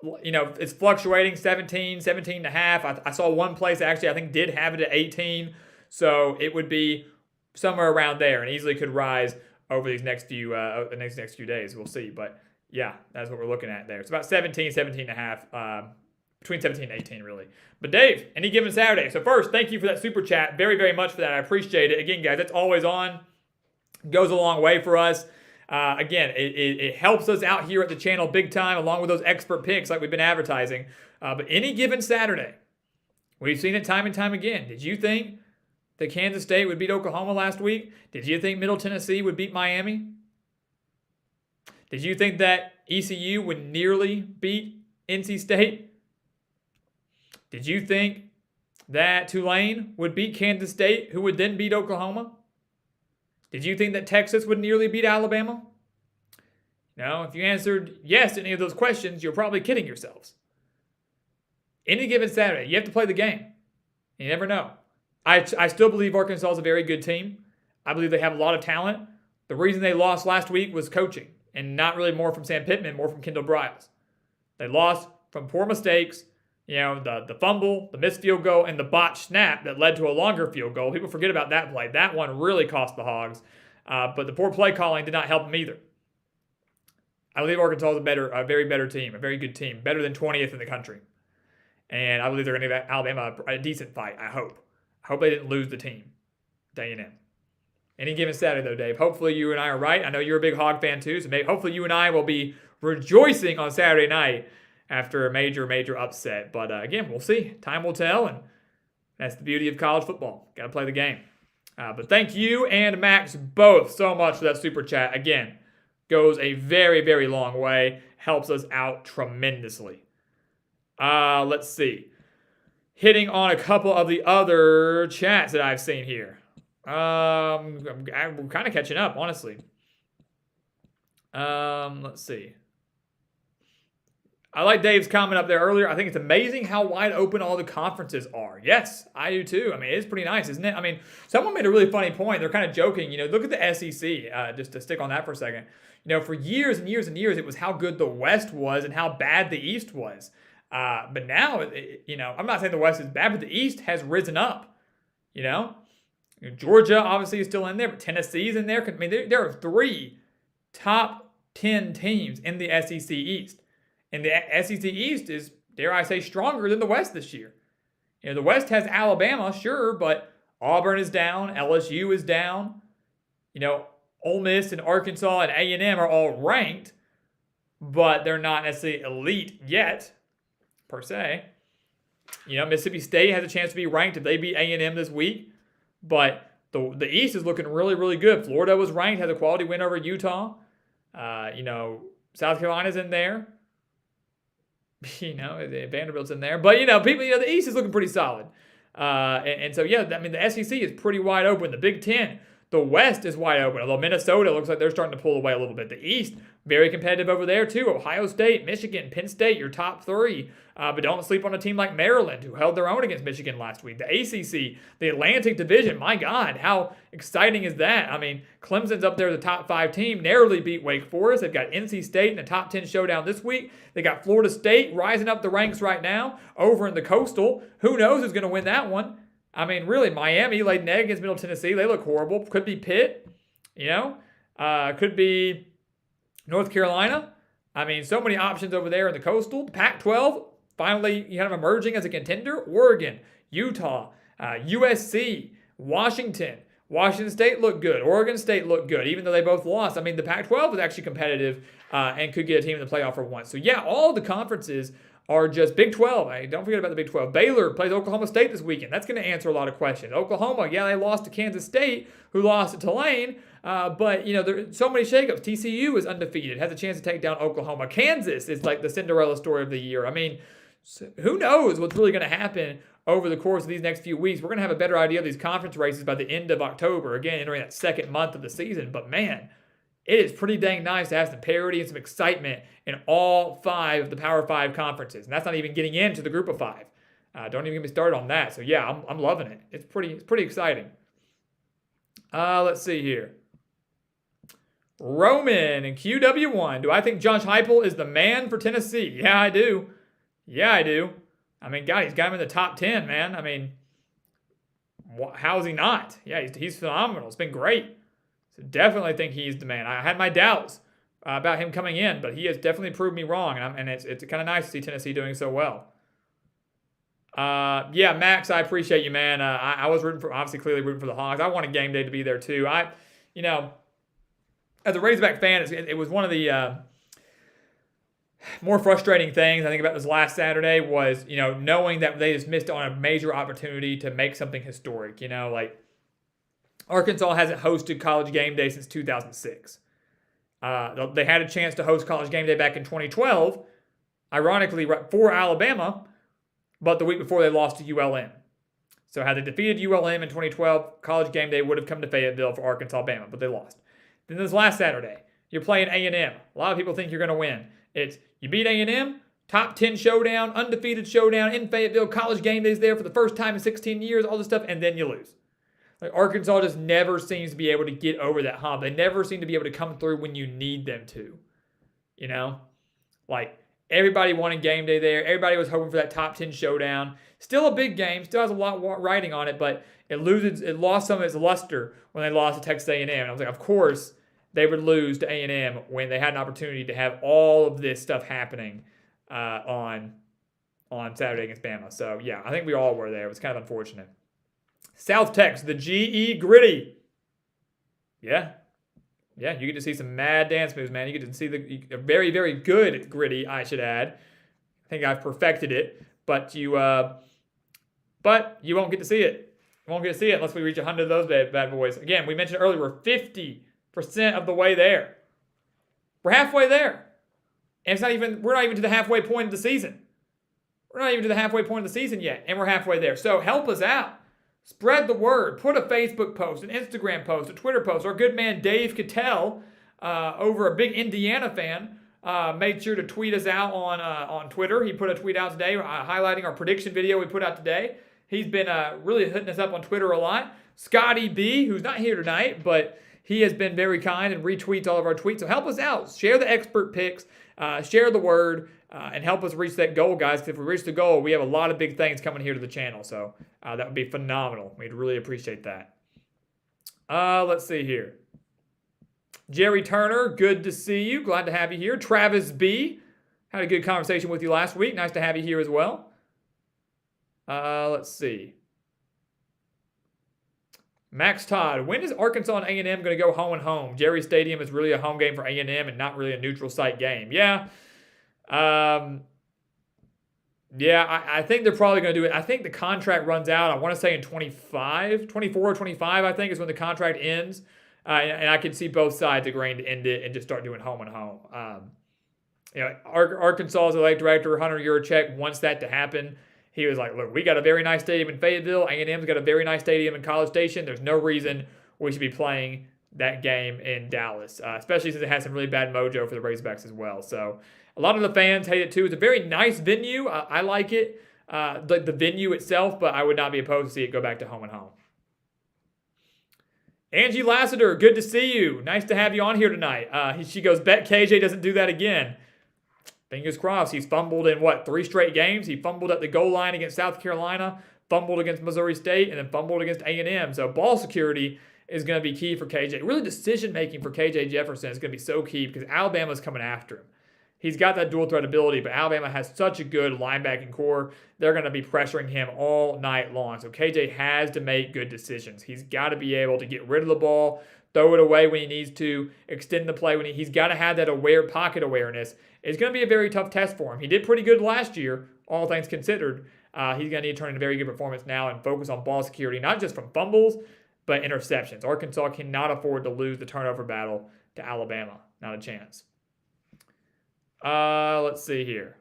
it's fluctuating 17 and a half. I saw one place actually I think did have it at 18. So it would be somewhere around there and easily could rise over these next few days. We'll see. But yeah, that's what we're looking at there. It's about 17 and a half, between 17 and 18 really. But Dave, any given Saturday. So first, thank you for that super chat. Very, very much for that. I appreciate it. Again, guys, that's always on. Goes a long way for us. Again, it helps us out here at the channel big time, along with those expert picks like we've been advertising. But any given Saturday, we've seen it time and time again. Did you think that Kansas State would beat Oklahoma last week? Did you think Middle Tennessee would beat Miami? Did you think that ECU would nearly beat NC State? Did you think that Tulane would beat Kansas State, who would then beat Oklahoma? Did you think that Texas would nearly beat Alabama? No, if you answered yes to any of those questions, you're probably kidding yourselves. Any given Saturday, you have to play the game. You never know. I still believe Arkansas is a very good team. I believe they have a lot of talent. The reason they lost last week was coaching, and not really more from Sam Pittman, more from Kendall Briles. They lost from poor mistakes, the fumble, the missed field goal, and the botched snap that led to a longer field goal. People forget about that play. That one really cost the Hogs. But the poor play calling did not help them either. I believe Arkansas is a very better team, a very good team, better than 20th in the country. And I believe they're going to give Alabama a decent fight, I hope. I hope they didn't lose the team. A&M. Any given Saturday, though, Dave. Hopefully you and I are right. I know you're a big Hog fan, too, so hopefully you and I will be rejoicing on Saturday night after a major, major upset. But again, we'll see. Time will tell, and that's the beauty of college football. Got to play the game. But thank you and Max both so much for that super chat. Again, goes a very, very long way. Helps us out tremendously. Let's see. Hitting on a couple of the other chats that I've seen here. I'm kind of catching up, honestly. Let's see. I like Dave's comment up there earlier. I think it's amazing how wide open all the conferences are. Yes, I do too. I mean, it's pretty nice, isn't it? I mean, someone made a really funny point. They're kind of joking. Look at the SEC, just to stick on that for a second. For years and years and years, it was how good the West was and how bad the East was. But now, I'm not saying the West is bad, but the East has risen up. Georgia obviously is still in there, but Tennessee's in there. I mean, there are 3 top 10 teams in the SEC East. And the SEC East is, dare I say, stronger than the West this year. The West has Alabama, sure, but Auburn is down, LSU is down. Ole Miss and Arkansas and A&M are all ranked, but they're not necessarily elite yet, per se. Mississippi State has a chance to be ranked if they beat A&M this week, but the East is looking really, really good. Florida was ranked, has a quality win over Utah. South Carolina's in there. Vanderbilt's in there. But, people, the East is looking pretty solid. And so, yeah, I mean, the SEC is pretty wide open. The Big Ten, The West is wide open, although Minnesota looks like they're starting to pull away a little bit. The East, very competitive over there too. Ohio State, Michigan, Penn State, your top three. But don't sleep on a team like Maryland, who held their own against Michigan last week. The ACC, the Atlantic Division, my God, how exciting is that? I mean, Clemson's up there as a top 5 team, narrowly beat Wake Forest. They've got NC State in the top 10 showdown this week. They got Florida State rising up the ranks right now over in the Coastal. Who knows who's going to win that one? I mean, really, Miami laid an egg against Middle Tennessee. They look horrible. Could be Pitt, could be North Carolina. I mean, so many options over there in the Coastal. The Pac-12, finally kind of emerging as a contender. Oregon, Utah, USC, Washington. Washington State looked good. Oregon State looked good, even though they both lost. I mean, the Pac-12 was actually competitive and could get a team in the playoff for once. So, yeah, all the conferences are just Big 12. Hey, don't forget about the Big 12. Baylor plays Oklahoma State this weekend. That's going to answer a lot of questions. Oklahoma, yeah, they lost to Kansas State, who lost to Tulane. But, there's so many shakeups. TCU is undefeated, has a chance to take down Oklahoma. Kansas is like the Cinderella story of the year. I mean, who knows what's really going to happen over the course of these next few weeks. We're going to have a better idea of these conference races by the end of October. Again, entering that second month of the season. But, man, it is pretty dang nice to have some parity and some excitement in all 5 of the Power 5 conferences. And that's not even getting into the group of 5. Don't even get me started on that. So, yeah, I'm loving it. It's pretty exciting. Let's see here. Roman and QW1. Do I think Josh Heupel is the man for Tennessee? Yeah, I do. I mean, God, he's got him in the top 10, man. I mean, how is he not? Yeah, he's phenomenal. It's been great. So definitely think he's the man. I had my doubts about him coming in, but he has definitely proved me wrong, and it's kind of nice to see Tennessee doing so well. Yeah, Max, I appreciate you, man. I was clearly rooting for the Hogs. I wanted game day to be there too. As a Razorback fan, it was one of the more frustrating things I think about this last Saturday was, knowing that they just missed on a major opportunity to make something historic. Like Arkansas hasn't hosted College Game Day since 2006. They had a chance to host College Game Day back in 2012, ironically for Alabama, but the week before they lost to ULM. So had they defeated ULM in 2012, College Game Day would have come to Fayetteville for Arkansas-Bama, but they lost. Then this last Saturday, you're playing A&M. A lot of people think you're going to win. It's you beat A&M, top 10 showdown, undefeated showdown in Fayetteville, College Game Day's there for the first time in 16 years, all this stuff, and then you lose. Like Arkansas just never seems to be able to get over that hump. They never seem to be able to come through when you need them to. Like everybody wanted game day there. Everybody was hoping for that top 10 showdown. Still a big game. Still has a lot riding on it, but it lost some of its luster when they lost to Texas A&M. And I was like, of course they would lose to A&M when they had an opportunity to have all of this stuff happening on Saturday against Bama. So yeah, I think we all were there. It was kind of unfortunate. South Tex, the GE Gritty. Yeah, you get to see some mad dance moves, man. You get to see a very, very good Gritty, I should add. I think I've perfected it, but you won't get to see it. You won't get to see it unless we reach 100 of those bad boys. Again, we mentioned earlier, we're 50% of the way there. We're halfway there. And we're not even to the halfway point of the season. We're not even to the halfway point of the season yet, and we're halfway there. So help us out. Spread the word. Put a Facebook post, an Instagram post, a Twitter post. Our good man Dave Cattell, over a big Indiana fan, made sure to tweet us out on Twitter. He put a tweet out today highlighting our prediction video we put out today. He's been really hitting us up on Twitter a lot. Scotty B, who's not here tonight, but he has been very kind and retweets all of our tweets. So help us out. Share the expert picks. Share the word. And help us reach that goal, guys. Because if we reach the goal, we have a lot of big things coming here to the channel. So that would be phenomenal. We'd really appreciate that. Let's see here. Jerry Turner, good to see you. Glad to have you here. Travis B, had a good conversation with you last week. Nice to have you here as well. Let's see. Max Todd, when is Arkansas and A&M going to go home and home? Jerry Stadium is really a home game for A&M and not really a neutral site game. Yeah. I think they're probably going to do it. I think the contract runs out, I want to say in 24 or 25, I think is when the contract ends. And I can see both sides agreeing to end it and just start doing home and home. Arkansas's athletic director, Hunter Yurachek, wants that to happen. He was like, look, we got a very nice stadium in Fayetteville. A&M's got a very nice stadium in College Station. There's no reason we should be playing that game in Dallas, especially since it has some really bad mojo for the Razorbacks as well. So a lot of the fans hate it too. It's a very nice venue. I like it, the venue itself, but I would not be opposed to see it go back to home and home. Angie Lassiter, good to see you. Nice to have you on here tonight. She goes, bet KJ doesn't do that again. Fingers crossed. He's fumbled in, 3 straight games? He fumbled at the goal line against South Carolina, fumbled against Missouri State, and then fumbled against A&M. So ball security is going to be key for KJ. Really decision-making for KJ Jefferson is going to be so key because Alabama's coming after him. He's got that dual threat ability, but Alabama has such a good linebacking core. They're going to be pressuring him all night long. So KJ has to make good decisions. He's got to be able to get rid of the ball, throw it away when he needs to, extend the play when he's got to have that pocket awareness. It's going to be a very tough test for him. He did pretty good last year, all things considered. He's going to need to turn in a very good performance now and focus on ball security, not just from fumbles, but interceptions. Arkansas cannot afford to lose the turnover battle to Alabama. Not a chance. Let's see here.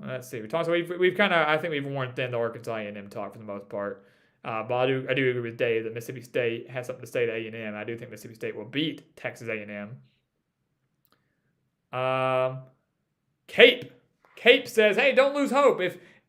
Let's see. We've kind of, I think we've worn thin the Arkansas A&M talk for the most part. But I do agree with Dave that Mississippi State has something to say to A&M. I do think Mississippi State will beat Texas A&M. Cape says, hey, don't lose hope.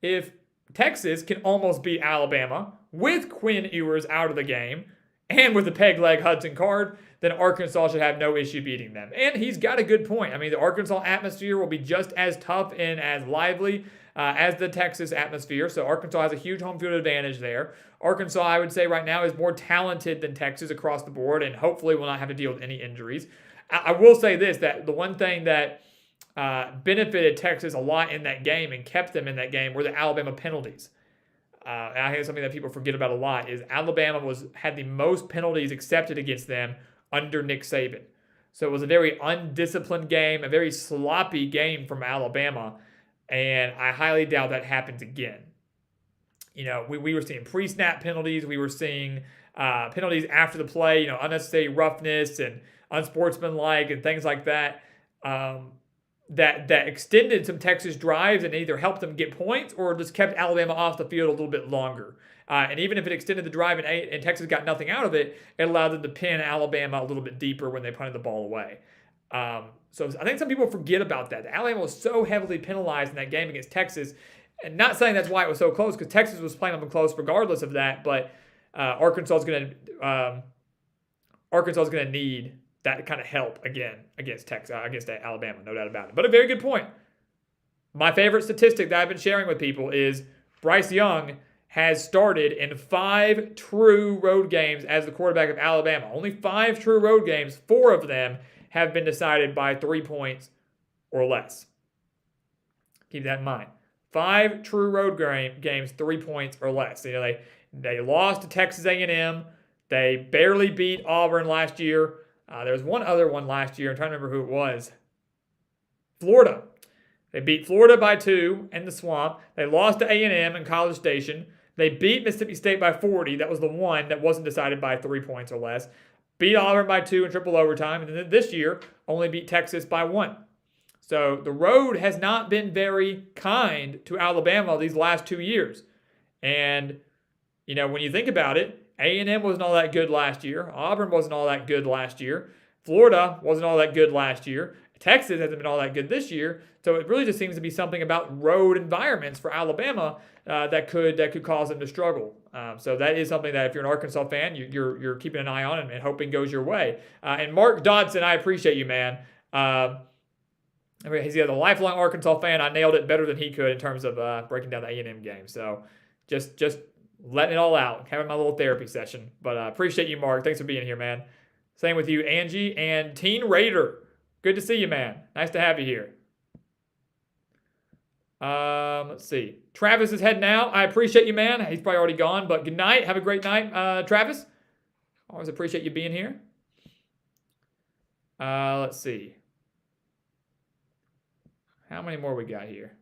If Texas can almost beat Alabama with Quinn Ewers out of the game and with the peg leg Hudson Card, then Arkansas should have no issue beating them. And he's got a good point. I mean, the Arkansas atmosphere will be just as tough and as lively as the Texas atmosphere. So Arkansas has a huge home field advantage there. Arkansas, I would say right now, is more talented than Texas across the board and hopefully will not have to deal with any injuries. I will say this, that the one thing that benefited Texas a lot in that game and kept them in that game were the Alabama penalties. And I think something that people forget about a lot is Alabama had the most penalties accepted against them under Nick Saban. So it was a very undisciplined game, a very sloppy game from Alabama, and I highly doubt that happens again. You know, we were seeing pre-snap penalties, we were seeing penalties after the play, unnecessary roughness and unsportsmanlike and things like that. That extended some Texas drives and either helped them get points or just kept Alabama off the field a little bit longer. And even if it extended the drive and Texas got nothing out of it, it allowed them to pin Alabama a little bit deeper when they punted the ball away. So I think some people forget about that. Alabama was so heavily penalized in that game against Texas. And not saying that's why it was so close, because Texas was playing them close regardless of that. But Arkansas is going to need that kind of help again against Alabama, no doubt about it. But a very good point. My favorite statistic that I've been sharing with people is Bryce Young has started in 5 true road games as the quarterback of Alabama. Only 5 true road games, 4 of them have been decided by 3 points or less. Keep that in mind. 5 true road games, 3 points or less. They lost to Texas A&M. They barely beat Auburn last year. There was one other one last year. I'm trying to remember who it was. Florida. They beat Florida by 2 in the Swamp. They lost to A&M in College Station. They beat Mississippi State by 40. That was the one that wasn't decided by 3 points or less. Beat Auburn by 2 in triple overtime. And then this year, only beat Texas by 1. So the road has not been very kind to Alabama these last 2 years. And, when you think about it, A&M wasn't all that good last year. Auburn wasn't all that good last year. Florida wasn't all that good last year. Texas hasn't been all that good this year. So it really just seems to be something about road environments for Alabama that could cause them to struggle. So that is something that if you're an Arkansas fan, you're keeping an eye on and hoping goes your way. And Mark Dodson, I appreciate you, man. He's a lifelong Arkansas fan. I nailed it better than he could in terms of breaking down the A&M game. So just letting it all out, having my little therapy session. But appreciate you, Mark. Thanks for being here, man. Same with you, Angie and Teen Raider. Good to see you, man. Nice to have you here. Let's see. Travis is heading out. I appreciate you, man. He's probably already gone, but good night. Have a great night, Travis. Always appreciate you being here. Let's see. How many more we got here?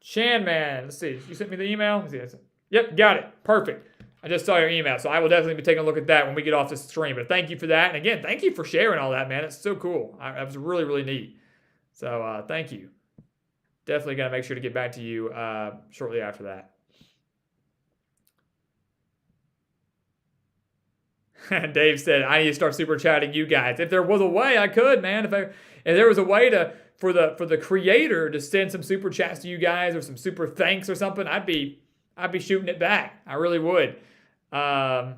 Chan Man, let's see. You sent me the email? Let's see. Yep, got it. Perfect. I just saw your email, so I will definitely be taking a look at that when we get off the stream. But thank you for that. And again, thank you for sharing all that, man. It's so cool. That was really, really neat. So thank you. Definitely going to make sure to get back to you shortly after that. Dave said, I need to start super chatting you guys. If there was a way, I could, man. If there was a way for the creator to send some super chats to you guys or some super thanks or something, I'd be shooting it back. I really would. That'd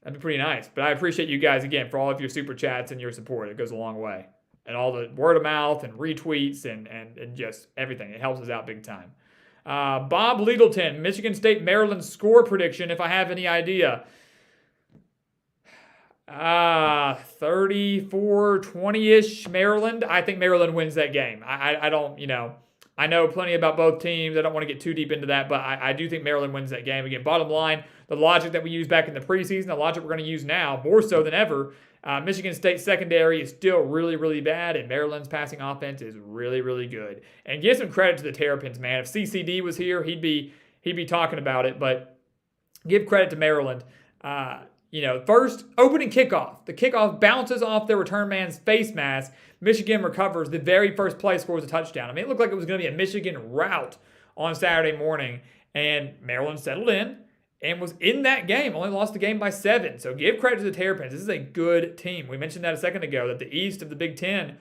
be pretty nice. But I appreciate you guys again for all of your super chats and your support. It goes a long way. And all the word of mouth and retweets and just everything. It helps us out big time. Bob Littleton, Michigan State, Maryland score prediction, if I have any idea. 34-20-ish Maryland. I think Maryland wins that game. I don't, I know plenty about both teams. I don't want to get too deep into that, but I do think Maryland wins that game. Again, bottom line, the logic that we used back in the preseason, the logic we're going to use now, more so than ever, Michigan State secondary is still really, really bad, and Maryland's passing offense is really, really good. And give some credit to the Terrapins, man. If CCD was here, he'd be talking about it, but give credit to Maryland. First, opening kickoff. The kickoff bounces off their return man's face mask. Michigan recovers. The very first play scores a touchdown. I mean, it looked like it was going to be a Michigan rout on Saturday morning, and Maryland settled in and was in that game. Only lost the game by 7. So give credit to the Terrapins. This is a good team. We mentioned that a second ago, that the East of the Big Ten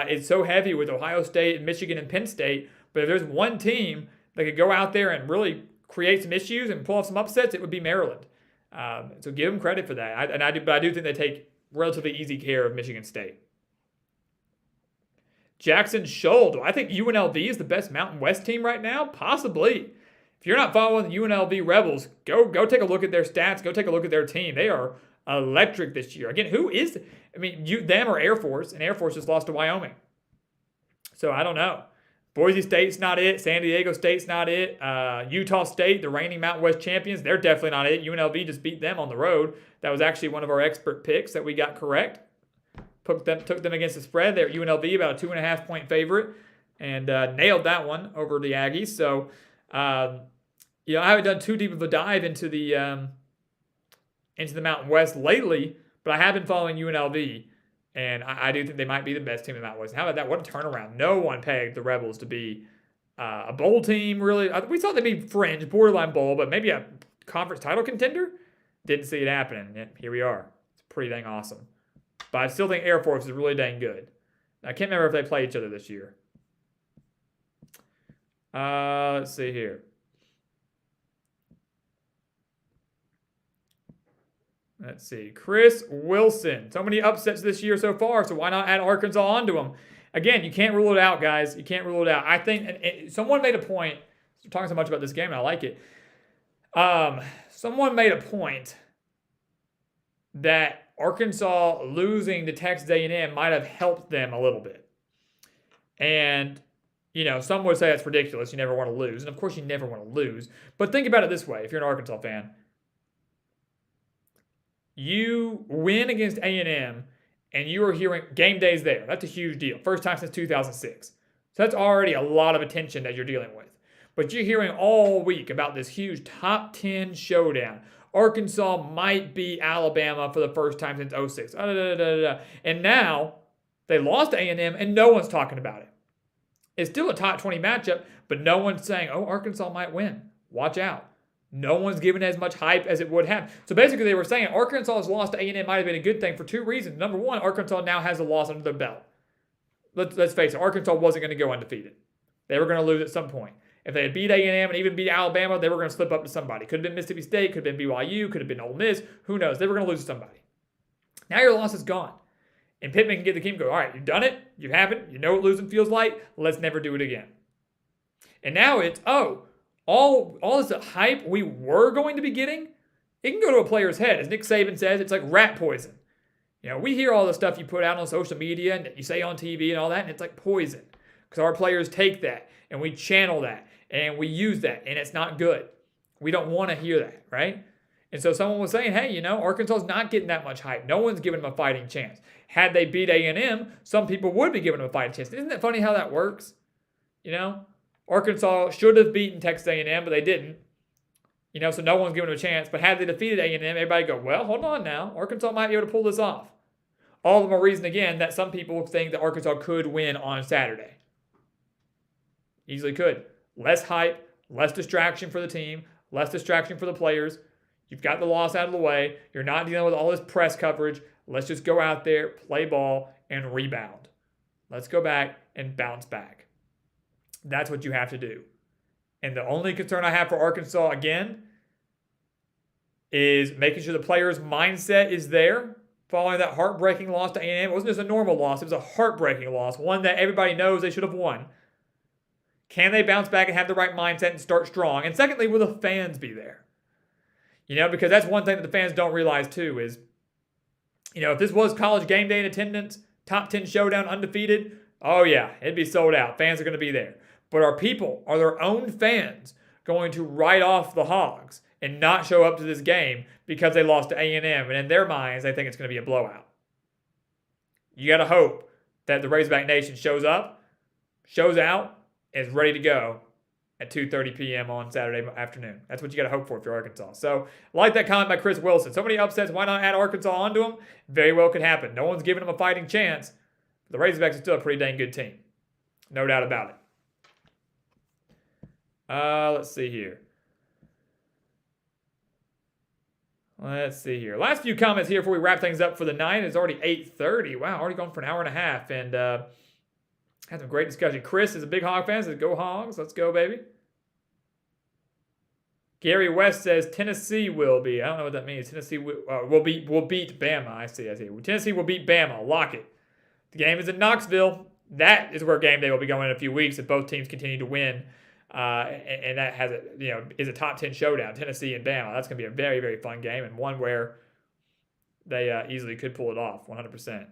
is so heavy with Ohio State, and Michigan, and Penn State. But if there's one team that could go out there and really create some issues and pull off some upsets, it would be Maryland. So give them credit for that. But I do think they take relatively easy care of Michigan State. Jackson Scholl, do I think UNLV is the best Mountain West team right now? Possibly. If you're not following the UNLV Rebels, go take a look at their stats. Go take a look at their team. They are electric this year. Again, who is? Them or Air Force, and Air Force just lost to Wyoming. So I don't know. Boise State's not it. San Diego State's not it. Utah State, the reigning Mountain West champions, they're definitely not it. UNLV just beat them on the road. That was actually one of our expert picks that we got correct. Took them against the spread. They're UNLV, about a 2.5-point favorite, and nailed that one over the Aggies. So, I haven't done too deep of a dive into the Mountain West lately, but I have been following UNLV. And I do think they might be the best team in the Mountain West. How about that? What a turnaround. No one pegged the Rebels to be a bowl team, really. We thought they'd be fringe, borderline bowl, but maybe a conference title contender. Didn't see it happening. Yet here we are. It's pretty dang awesome. But I still think Air Force is really dang good. I can't remember if they play each other this year. Let's see here. Let's see. Chris Wilson. So many upsets this year so far, so why not add Arkansas onto them? Again, you can't rule it out, guys. You can't rule it out. I think someone made a point. We're talking so much about this game, and I like it. Someone made a point that Arkansas losing to Texas A&M might have helped them a little bit. And, some would say that's ridiculous. You never want to lose. And, of course, you never want to lose. But think about it this way, if you're an Arkansas fan. You win against A&M, and you are hearing game days there. That's a huge deal. First time since 2006. So that's already a lot of attention that you're dealing with. But you're hearing all week about this huge top 10 showdown. Arkansas might beat Alabama for the first time since 06. And now they lost to A&M, and no one's talking about it. It's still a top 20 matchup, but no one's saying, Arkansas might win. Watch out. No one's given as much hype as it would have. So basically they were saying Arkansas's loss to A&M might have been a good thing for 2 reasons. Number one, Arkansas now has a loss under their belt. Let's face it, Arkansas wasn't going to go undefeated. They were going to lose at some point. If they had beat A&M and even beat Alabama, they were going to slip up to somebody. Could have been Mississippi State, could have been BYU, could have been Ole Miss. Who knows? They were going to lose to somebody. Now your loss is gone. And Pittman can get the team go, all right, you've done it. You haven't. You know what losing feels like. Let's never do it again. And now it's, all this hype we were going to be getting, it can go to a player's head. As Nick Saban says, it's like rat poison. We hear all the stuff you put out on social media and you say on TV and all that, and it's like poison. Because our players take that, and we channel that, and we use that, and it's not good. We don't want to hear that, right? And so someone was saying, hey, Arkansas's not getting that much hype. No one's giving them a fighting chance. Had they beat A&M, some people would be giving them a fighting chance. Isn't that funny how that works? Arkansas should have beaten Texas A&M, but they didn't. So no one's giving them a chance. But had they defeated A&M, everybody go, well, hold on now. Arkansas might be able to pull this off. All the more reason, again, that some people think that Arkansas could win on Saturday. Easily could. Less hype, less distraction for the team, less distraction for the players. You've got the loss out of the way. You're not dealing with all this press coverage. Let's just go out there, play ball, and rebound. Let's go back and bounce back. That's what you have to do. And the only concern I have for Arkansas, again, is making sure the players' mindset is there following that heartbreaking loss to A&M. It wasn't just a normal loss. It was a heartbreaking loss, one that everybody knows they should have won. Can they bounce back and have the right mindset and start strong? And secondly, will the fans be there? Because that's one thing that the fans don't realize too is, if this was college game day in attendance, top 10 showdown, undefeated, oh yeah, it'd be sold out. Fans are going to be there. But are their own fans going to write off the Hogs and not show up to this game because they lost to A&M? And in their minds, they think it's going to be a blowout. You got to hope that the Razorback Nation shows up, shows out, and is ready to go at 2:30 p.m. on Saturday afternoon. That's what you got to hope for if you're Arkansas. So, I like that comment by Chris Wilson. So many upsets, why not add Arkansas onto them? Very well could happen. No one's giving them a fighting chance. The Razorbacks are still a pretty dang good team. No doubt about it. Let's see here. Last few comments here before we wrap things up for the night. It's already 8:30. Wow, already gone for an hour and a half. And had some great discussion. Chris is a big Hog fan. Says, go Hogs. Let's go, baby. Gary West says Tennessee will be. I don't know what that means. Tennessee will beat Bama. I see. Tennessee will beat Bama. Lock it. The game is in Knoxville. That is where game day will be going in a few weeks if both teams continue to win. And that has is a top 10 showdown, Tennessee and Bama. That's going to be a very, very fun game and one where they easily could pull it off, 100%.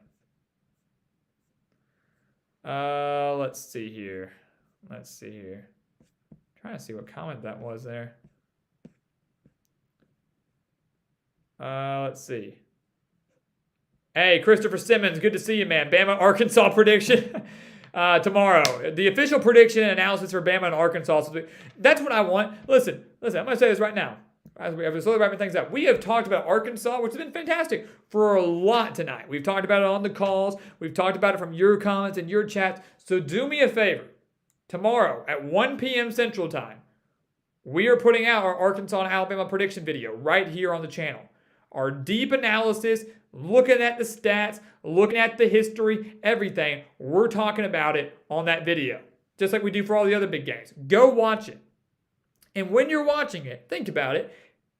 Let's see here. Trying to see what comment that was there. Let's see. Hey, Christopher Simmons, good to see you, man. Bama, Arkansas prediction. Tomorrow. The official prediction and analysis for Bama and Arkansas. That's what I want. Listen, I'm going to say this right now. As we're slowly wrapping things up. We have talked about Arkansas, which has been fantastic, for a lot tonight. We've talked about it on the calls. We've talked about it from your comments and your chats. So do me a favor. Tomorrow at 1 p.m. Central Time, we are putting out our Arkansas and Alabama prediction video right here on the channel. Our deep analysis, looking at the stats, looking at the history, everything. We're talking about it on that video, just like we do for all the other big games. Go watch it. And when you're watching it, think about it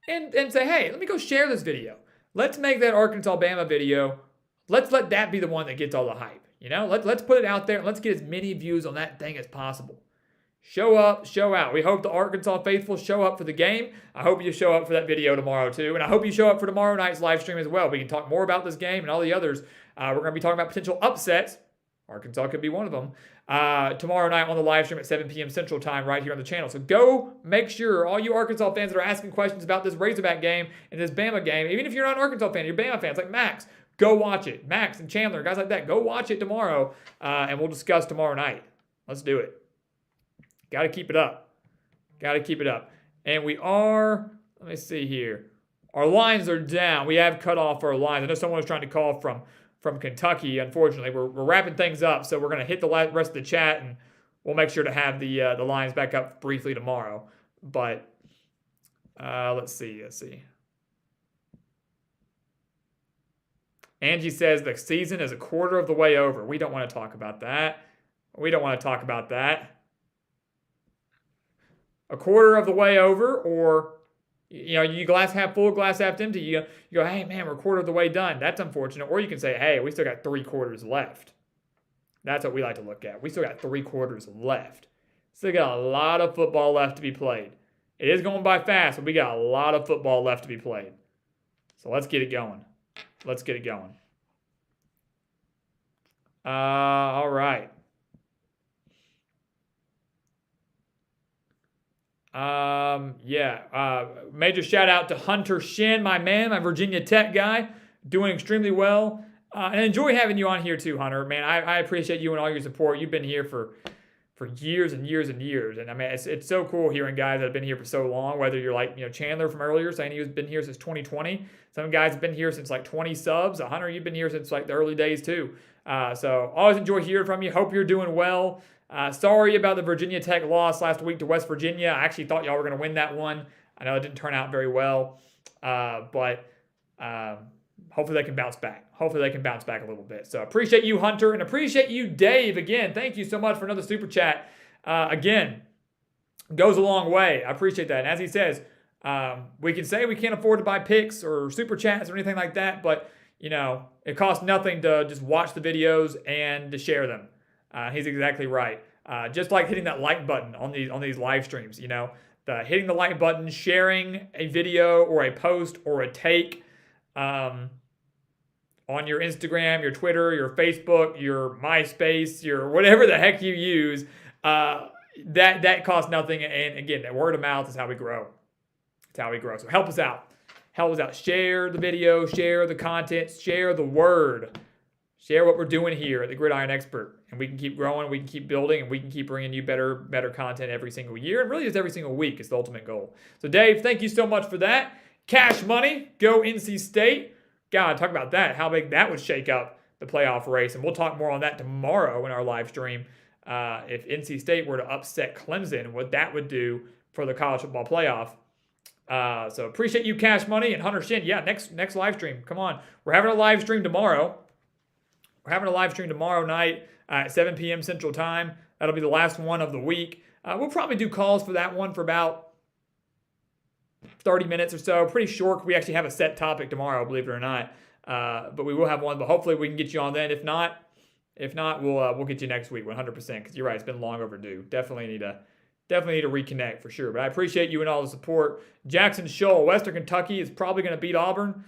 and say, hey, let me go share this video. Let's make that Arkansas-Bama video. Let's let that be the one that gets all the hype. Let's put it out there and let's get as many views on that thing as possible. Show up, show out. We hope the Arkansas faithful show up for the game. I hope you show up for that video tomorrow too. And I hope you show up for tomorrow night's live stream as well. We can talk more about this game and all the others. We're going to be talking about potential upsets. Arkansas could be one of them. Tomorrow night on the live stream at 7 p.m. Central Time right here on the channel. So go make sure, all you Arkansas fans that are asking questions about this Razorback game and this Bama game, even if you're not an Arkansas fan, you're Bama fans like Max, go watch it. Max and Chandler, guys like that, go watch it tomorrow and we'll discuss tomorrow night. Let's do it. Got to keep it up. And we are, let me see here. Our lines are down. We have cut off our lines. I know someone was trying to call from Kentucky. Unfortunately, we're wrapping things up, so we're going to hit the rest of the chat, and we'll make sure to have the lines back up briefly tomorrow. But let's see. Angie says the season is a quarter of the way over. We don't want to talk about that. A quarter of the way over, or you glass half full, glass half empty. You go, hey man, we're a quarter of the way done. That's unfortunate. Or you can say, hey, we still got 3 quarters left. That's what we like to look at. We still got 3 quarters left. Still got a lot of football left to be played. It is going by fast, but we got a lot of football left to be played. So let's get it going. All right. Major shout out to Hunter Shin, my man, my Virginia Tech guy, doing extremely well. And enjoy having you on here too, Hunter. Man, I appreciate you and all your support. You've been here for years and years and years. And I mean, it's so cool hearing guys that have been here for so long, whether you're like, Chandler from earlier saying he's been here since 2020. Some guys have been here since like 20 subs. Hunter, you've been here since like the early days too. So always enjoy hearing from you. Hope you're doing well. Sorry about the Virginia Tech loss last week to West Virginia. I actually thought y'all were going to win that one. I know it didn't turn out very well. But hopefully they can bounce back. Hopefully they can bounce back a little bit. So appreciate you, Hunter, and appreciate you, Dave. Again, thank you so much for another super chat. Again, goes a long way. I appreciate that. And as he says, we can say we can't afford to buy picks or super chats or anything like that, but it costs nothing to just watch the videos and to share them. He's exactly right. Just like hitting that like button on these live streams, hitting the like button, sharing a video or a post or a take on your Instagram, your Twitter, your Facebook, your MySpace, your whatever the heck you use. That costs nothing. And again, that word of mouth is how we grow. It's how we grow. So help us out. Help us out. Share the video, share the content, share the word. Share what we're doing here at the Gridiron Expert. And we can keep growing, we can keep building, and we can keep bringing you better content every single year. And really just every single week is the ultimate goal. So Dave, thank you so much for that. Cash money, go NC State. God, talk about that. How big that would shake up the playoff race. And we'll talk more on that tomorrow in our live stream. If NC State were to upset Clemson, what that would do for the college football playoff. So appreciate you, Cash Money, and Hunter Shin. Yeah, next live stream. Come on. We're having a live stream tomorrow. We're having a live stream tomorrow night at 7 p.m. Central Time. That'll be the last one of the week. We'll probably do calls for that one for about 30 minutes or so. Pretty short. We actually have a set topic tomorrow, believe it or not. But we will have one. But hopefully we can get you on then. If not, we'll get you next week 100%. Because you're right, it's been long overdue. Definitely need to reconnect for sure. But I appreciate you and all the support. Jackson Shoal, Western Kentucky is probably going to beat Auburn.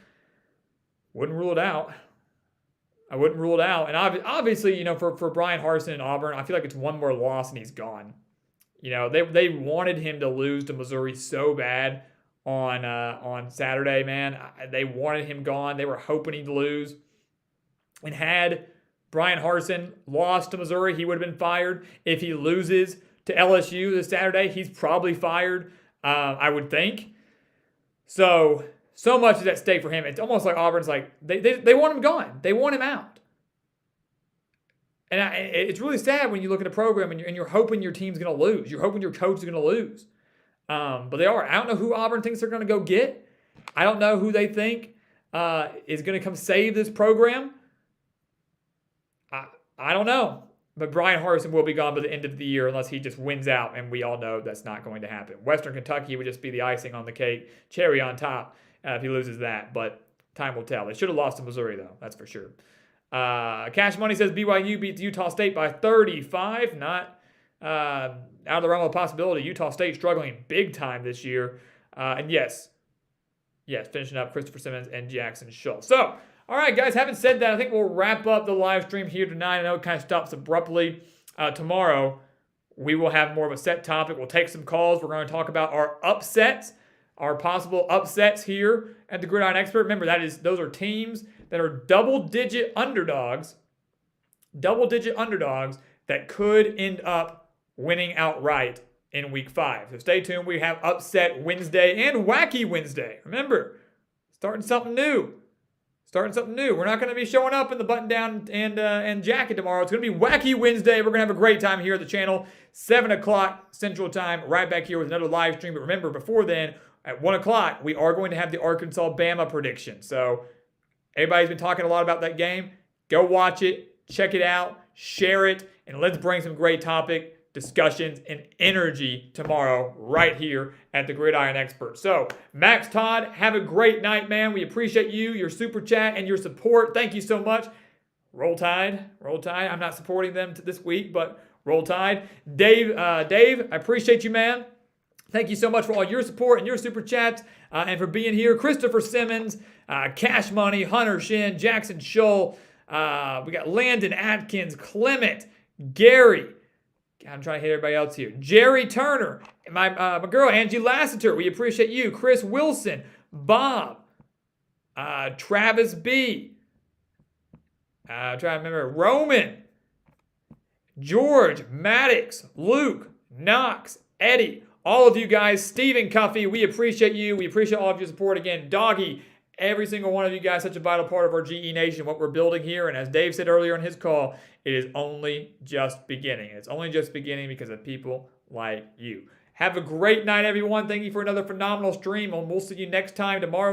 Wouldn't rule it out. I wouldn't rule it out. And obviously, for Brian Harsin and Auburn, I feel like it's one more loss and he's gone. They wanted him to lose to Missouri so bad on Saturday, man. They wanted him gone. They were hoping he'd lose. And had Brian Harsin lost to Missouri, he would have been fired. If he loses to LSU this Saturday, he's probably fired, I would think. So much is at stake for him. It's almost like Auburn's like, they want him gone. They want him out. And it's really sad when you look at a program and you're hoping your team's going to lose. You're hoping your coach is going to lose. But they are. I don't know who Auburn thinks they're going to go get. I don't know who they think is going to come save this program. I don't know. But Brian Harsin will be gone by the end of the year unless he just wins out, and we all know that's not going to happen. Western Kentucky would just be the icing on the cake, cherry on top, if he loses that. But time will tell. They should have lost to Missouri, though. That's for sure. Cash Money says BYU beats Utah State by 35. Not out of the realm of possibility. Utah State struggling big time this year. And yes, finishing up Christopher Simmons and Jackson Schultz. So, all right, guys, having said that, I think we'll wrap up the live stream here tonight. I know it kind of stops abruptly. Tomorrow, we will have more of a set topic. We'll take some calls. We're going to talk about our upsets, our possible upsets here at the Gridiron Expert. Remember, those are teams that are double-digit underdogs that could end up winning outright in Week 5. So stay tuned. We have Upset Wednesday and Wacky Wednesday. Remember, starting something new. We're not going to be showing up in the button-down and jacket tomorrow. It's going to be Wacky Wednesday. We're going to have a great time here at the channel. 7 o'clock Central Time, right back here with another live stream. But remember, before then, at 1 o'clock, we are going to have the Arkansas-Bama prediction. So everybody's been talking a lot about that game. Go watch it, check it out, share it, and let's bring some great topic discussions and energy tomorrow right here at the Gridiron Expert. So, Max Todd, have a great night, man. We appreciate you, your super chat, and your support. Thank you so much. Roll Tide. I'm not supporting them this week, but Roll Tide. Dave, I appreciate you, man. Thank you so much for all your support and your super chats and for being here. Christopher Simmons, Cash Money, Hunter Shin, Jackson Scholl. We got Landon Atkins, Clement, Gary. I'm trying to hit everybody else here. Jerry Turner, my girl Angie Lassiter. We appreciate you. Chris Wilson, Bob, Travis B. Trying to remember. Roman, George, Maddox, Luke, Knox, Eddie. All of you guys, Stephen Cuffey, we appreciate you. We appreciate all of your support. Again, Doggy, every single one of you guys, such a vital part of our GE Nation, what we're building here. And as Dave said earlier in his call, it is only just beginning. It's only just beginning because of people like you. Have a great night, everyone. Thank you for another phenomenal stream, and we'll see you next time tomorrow.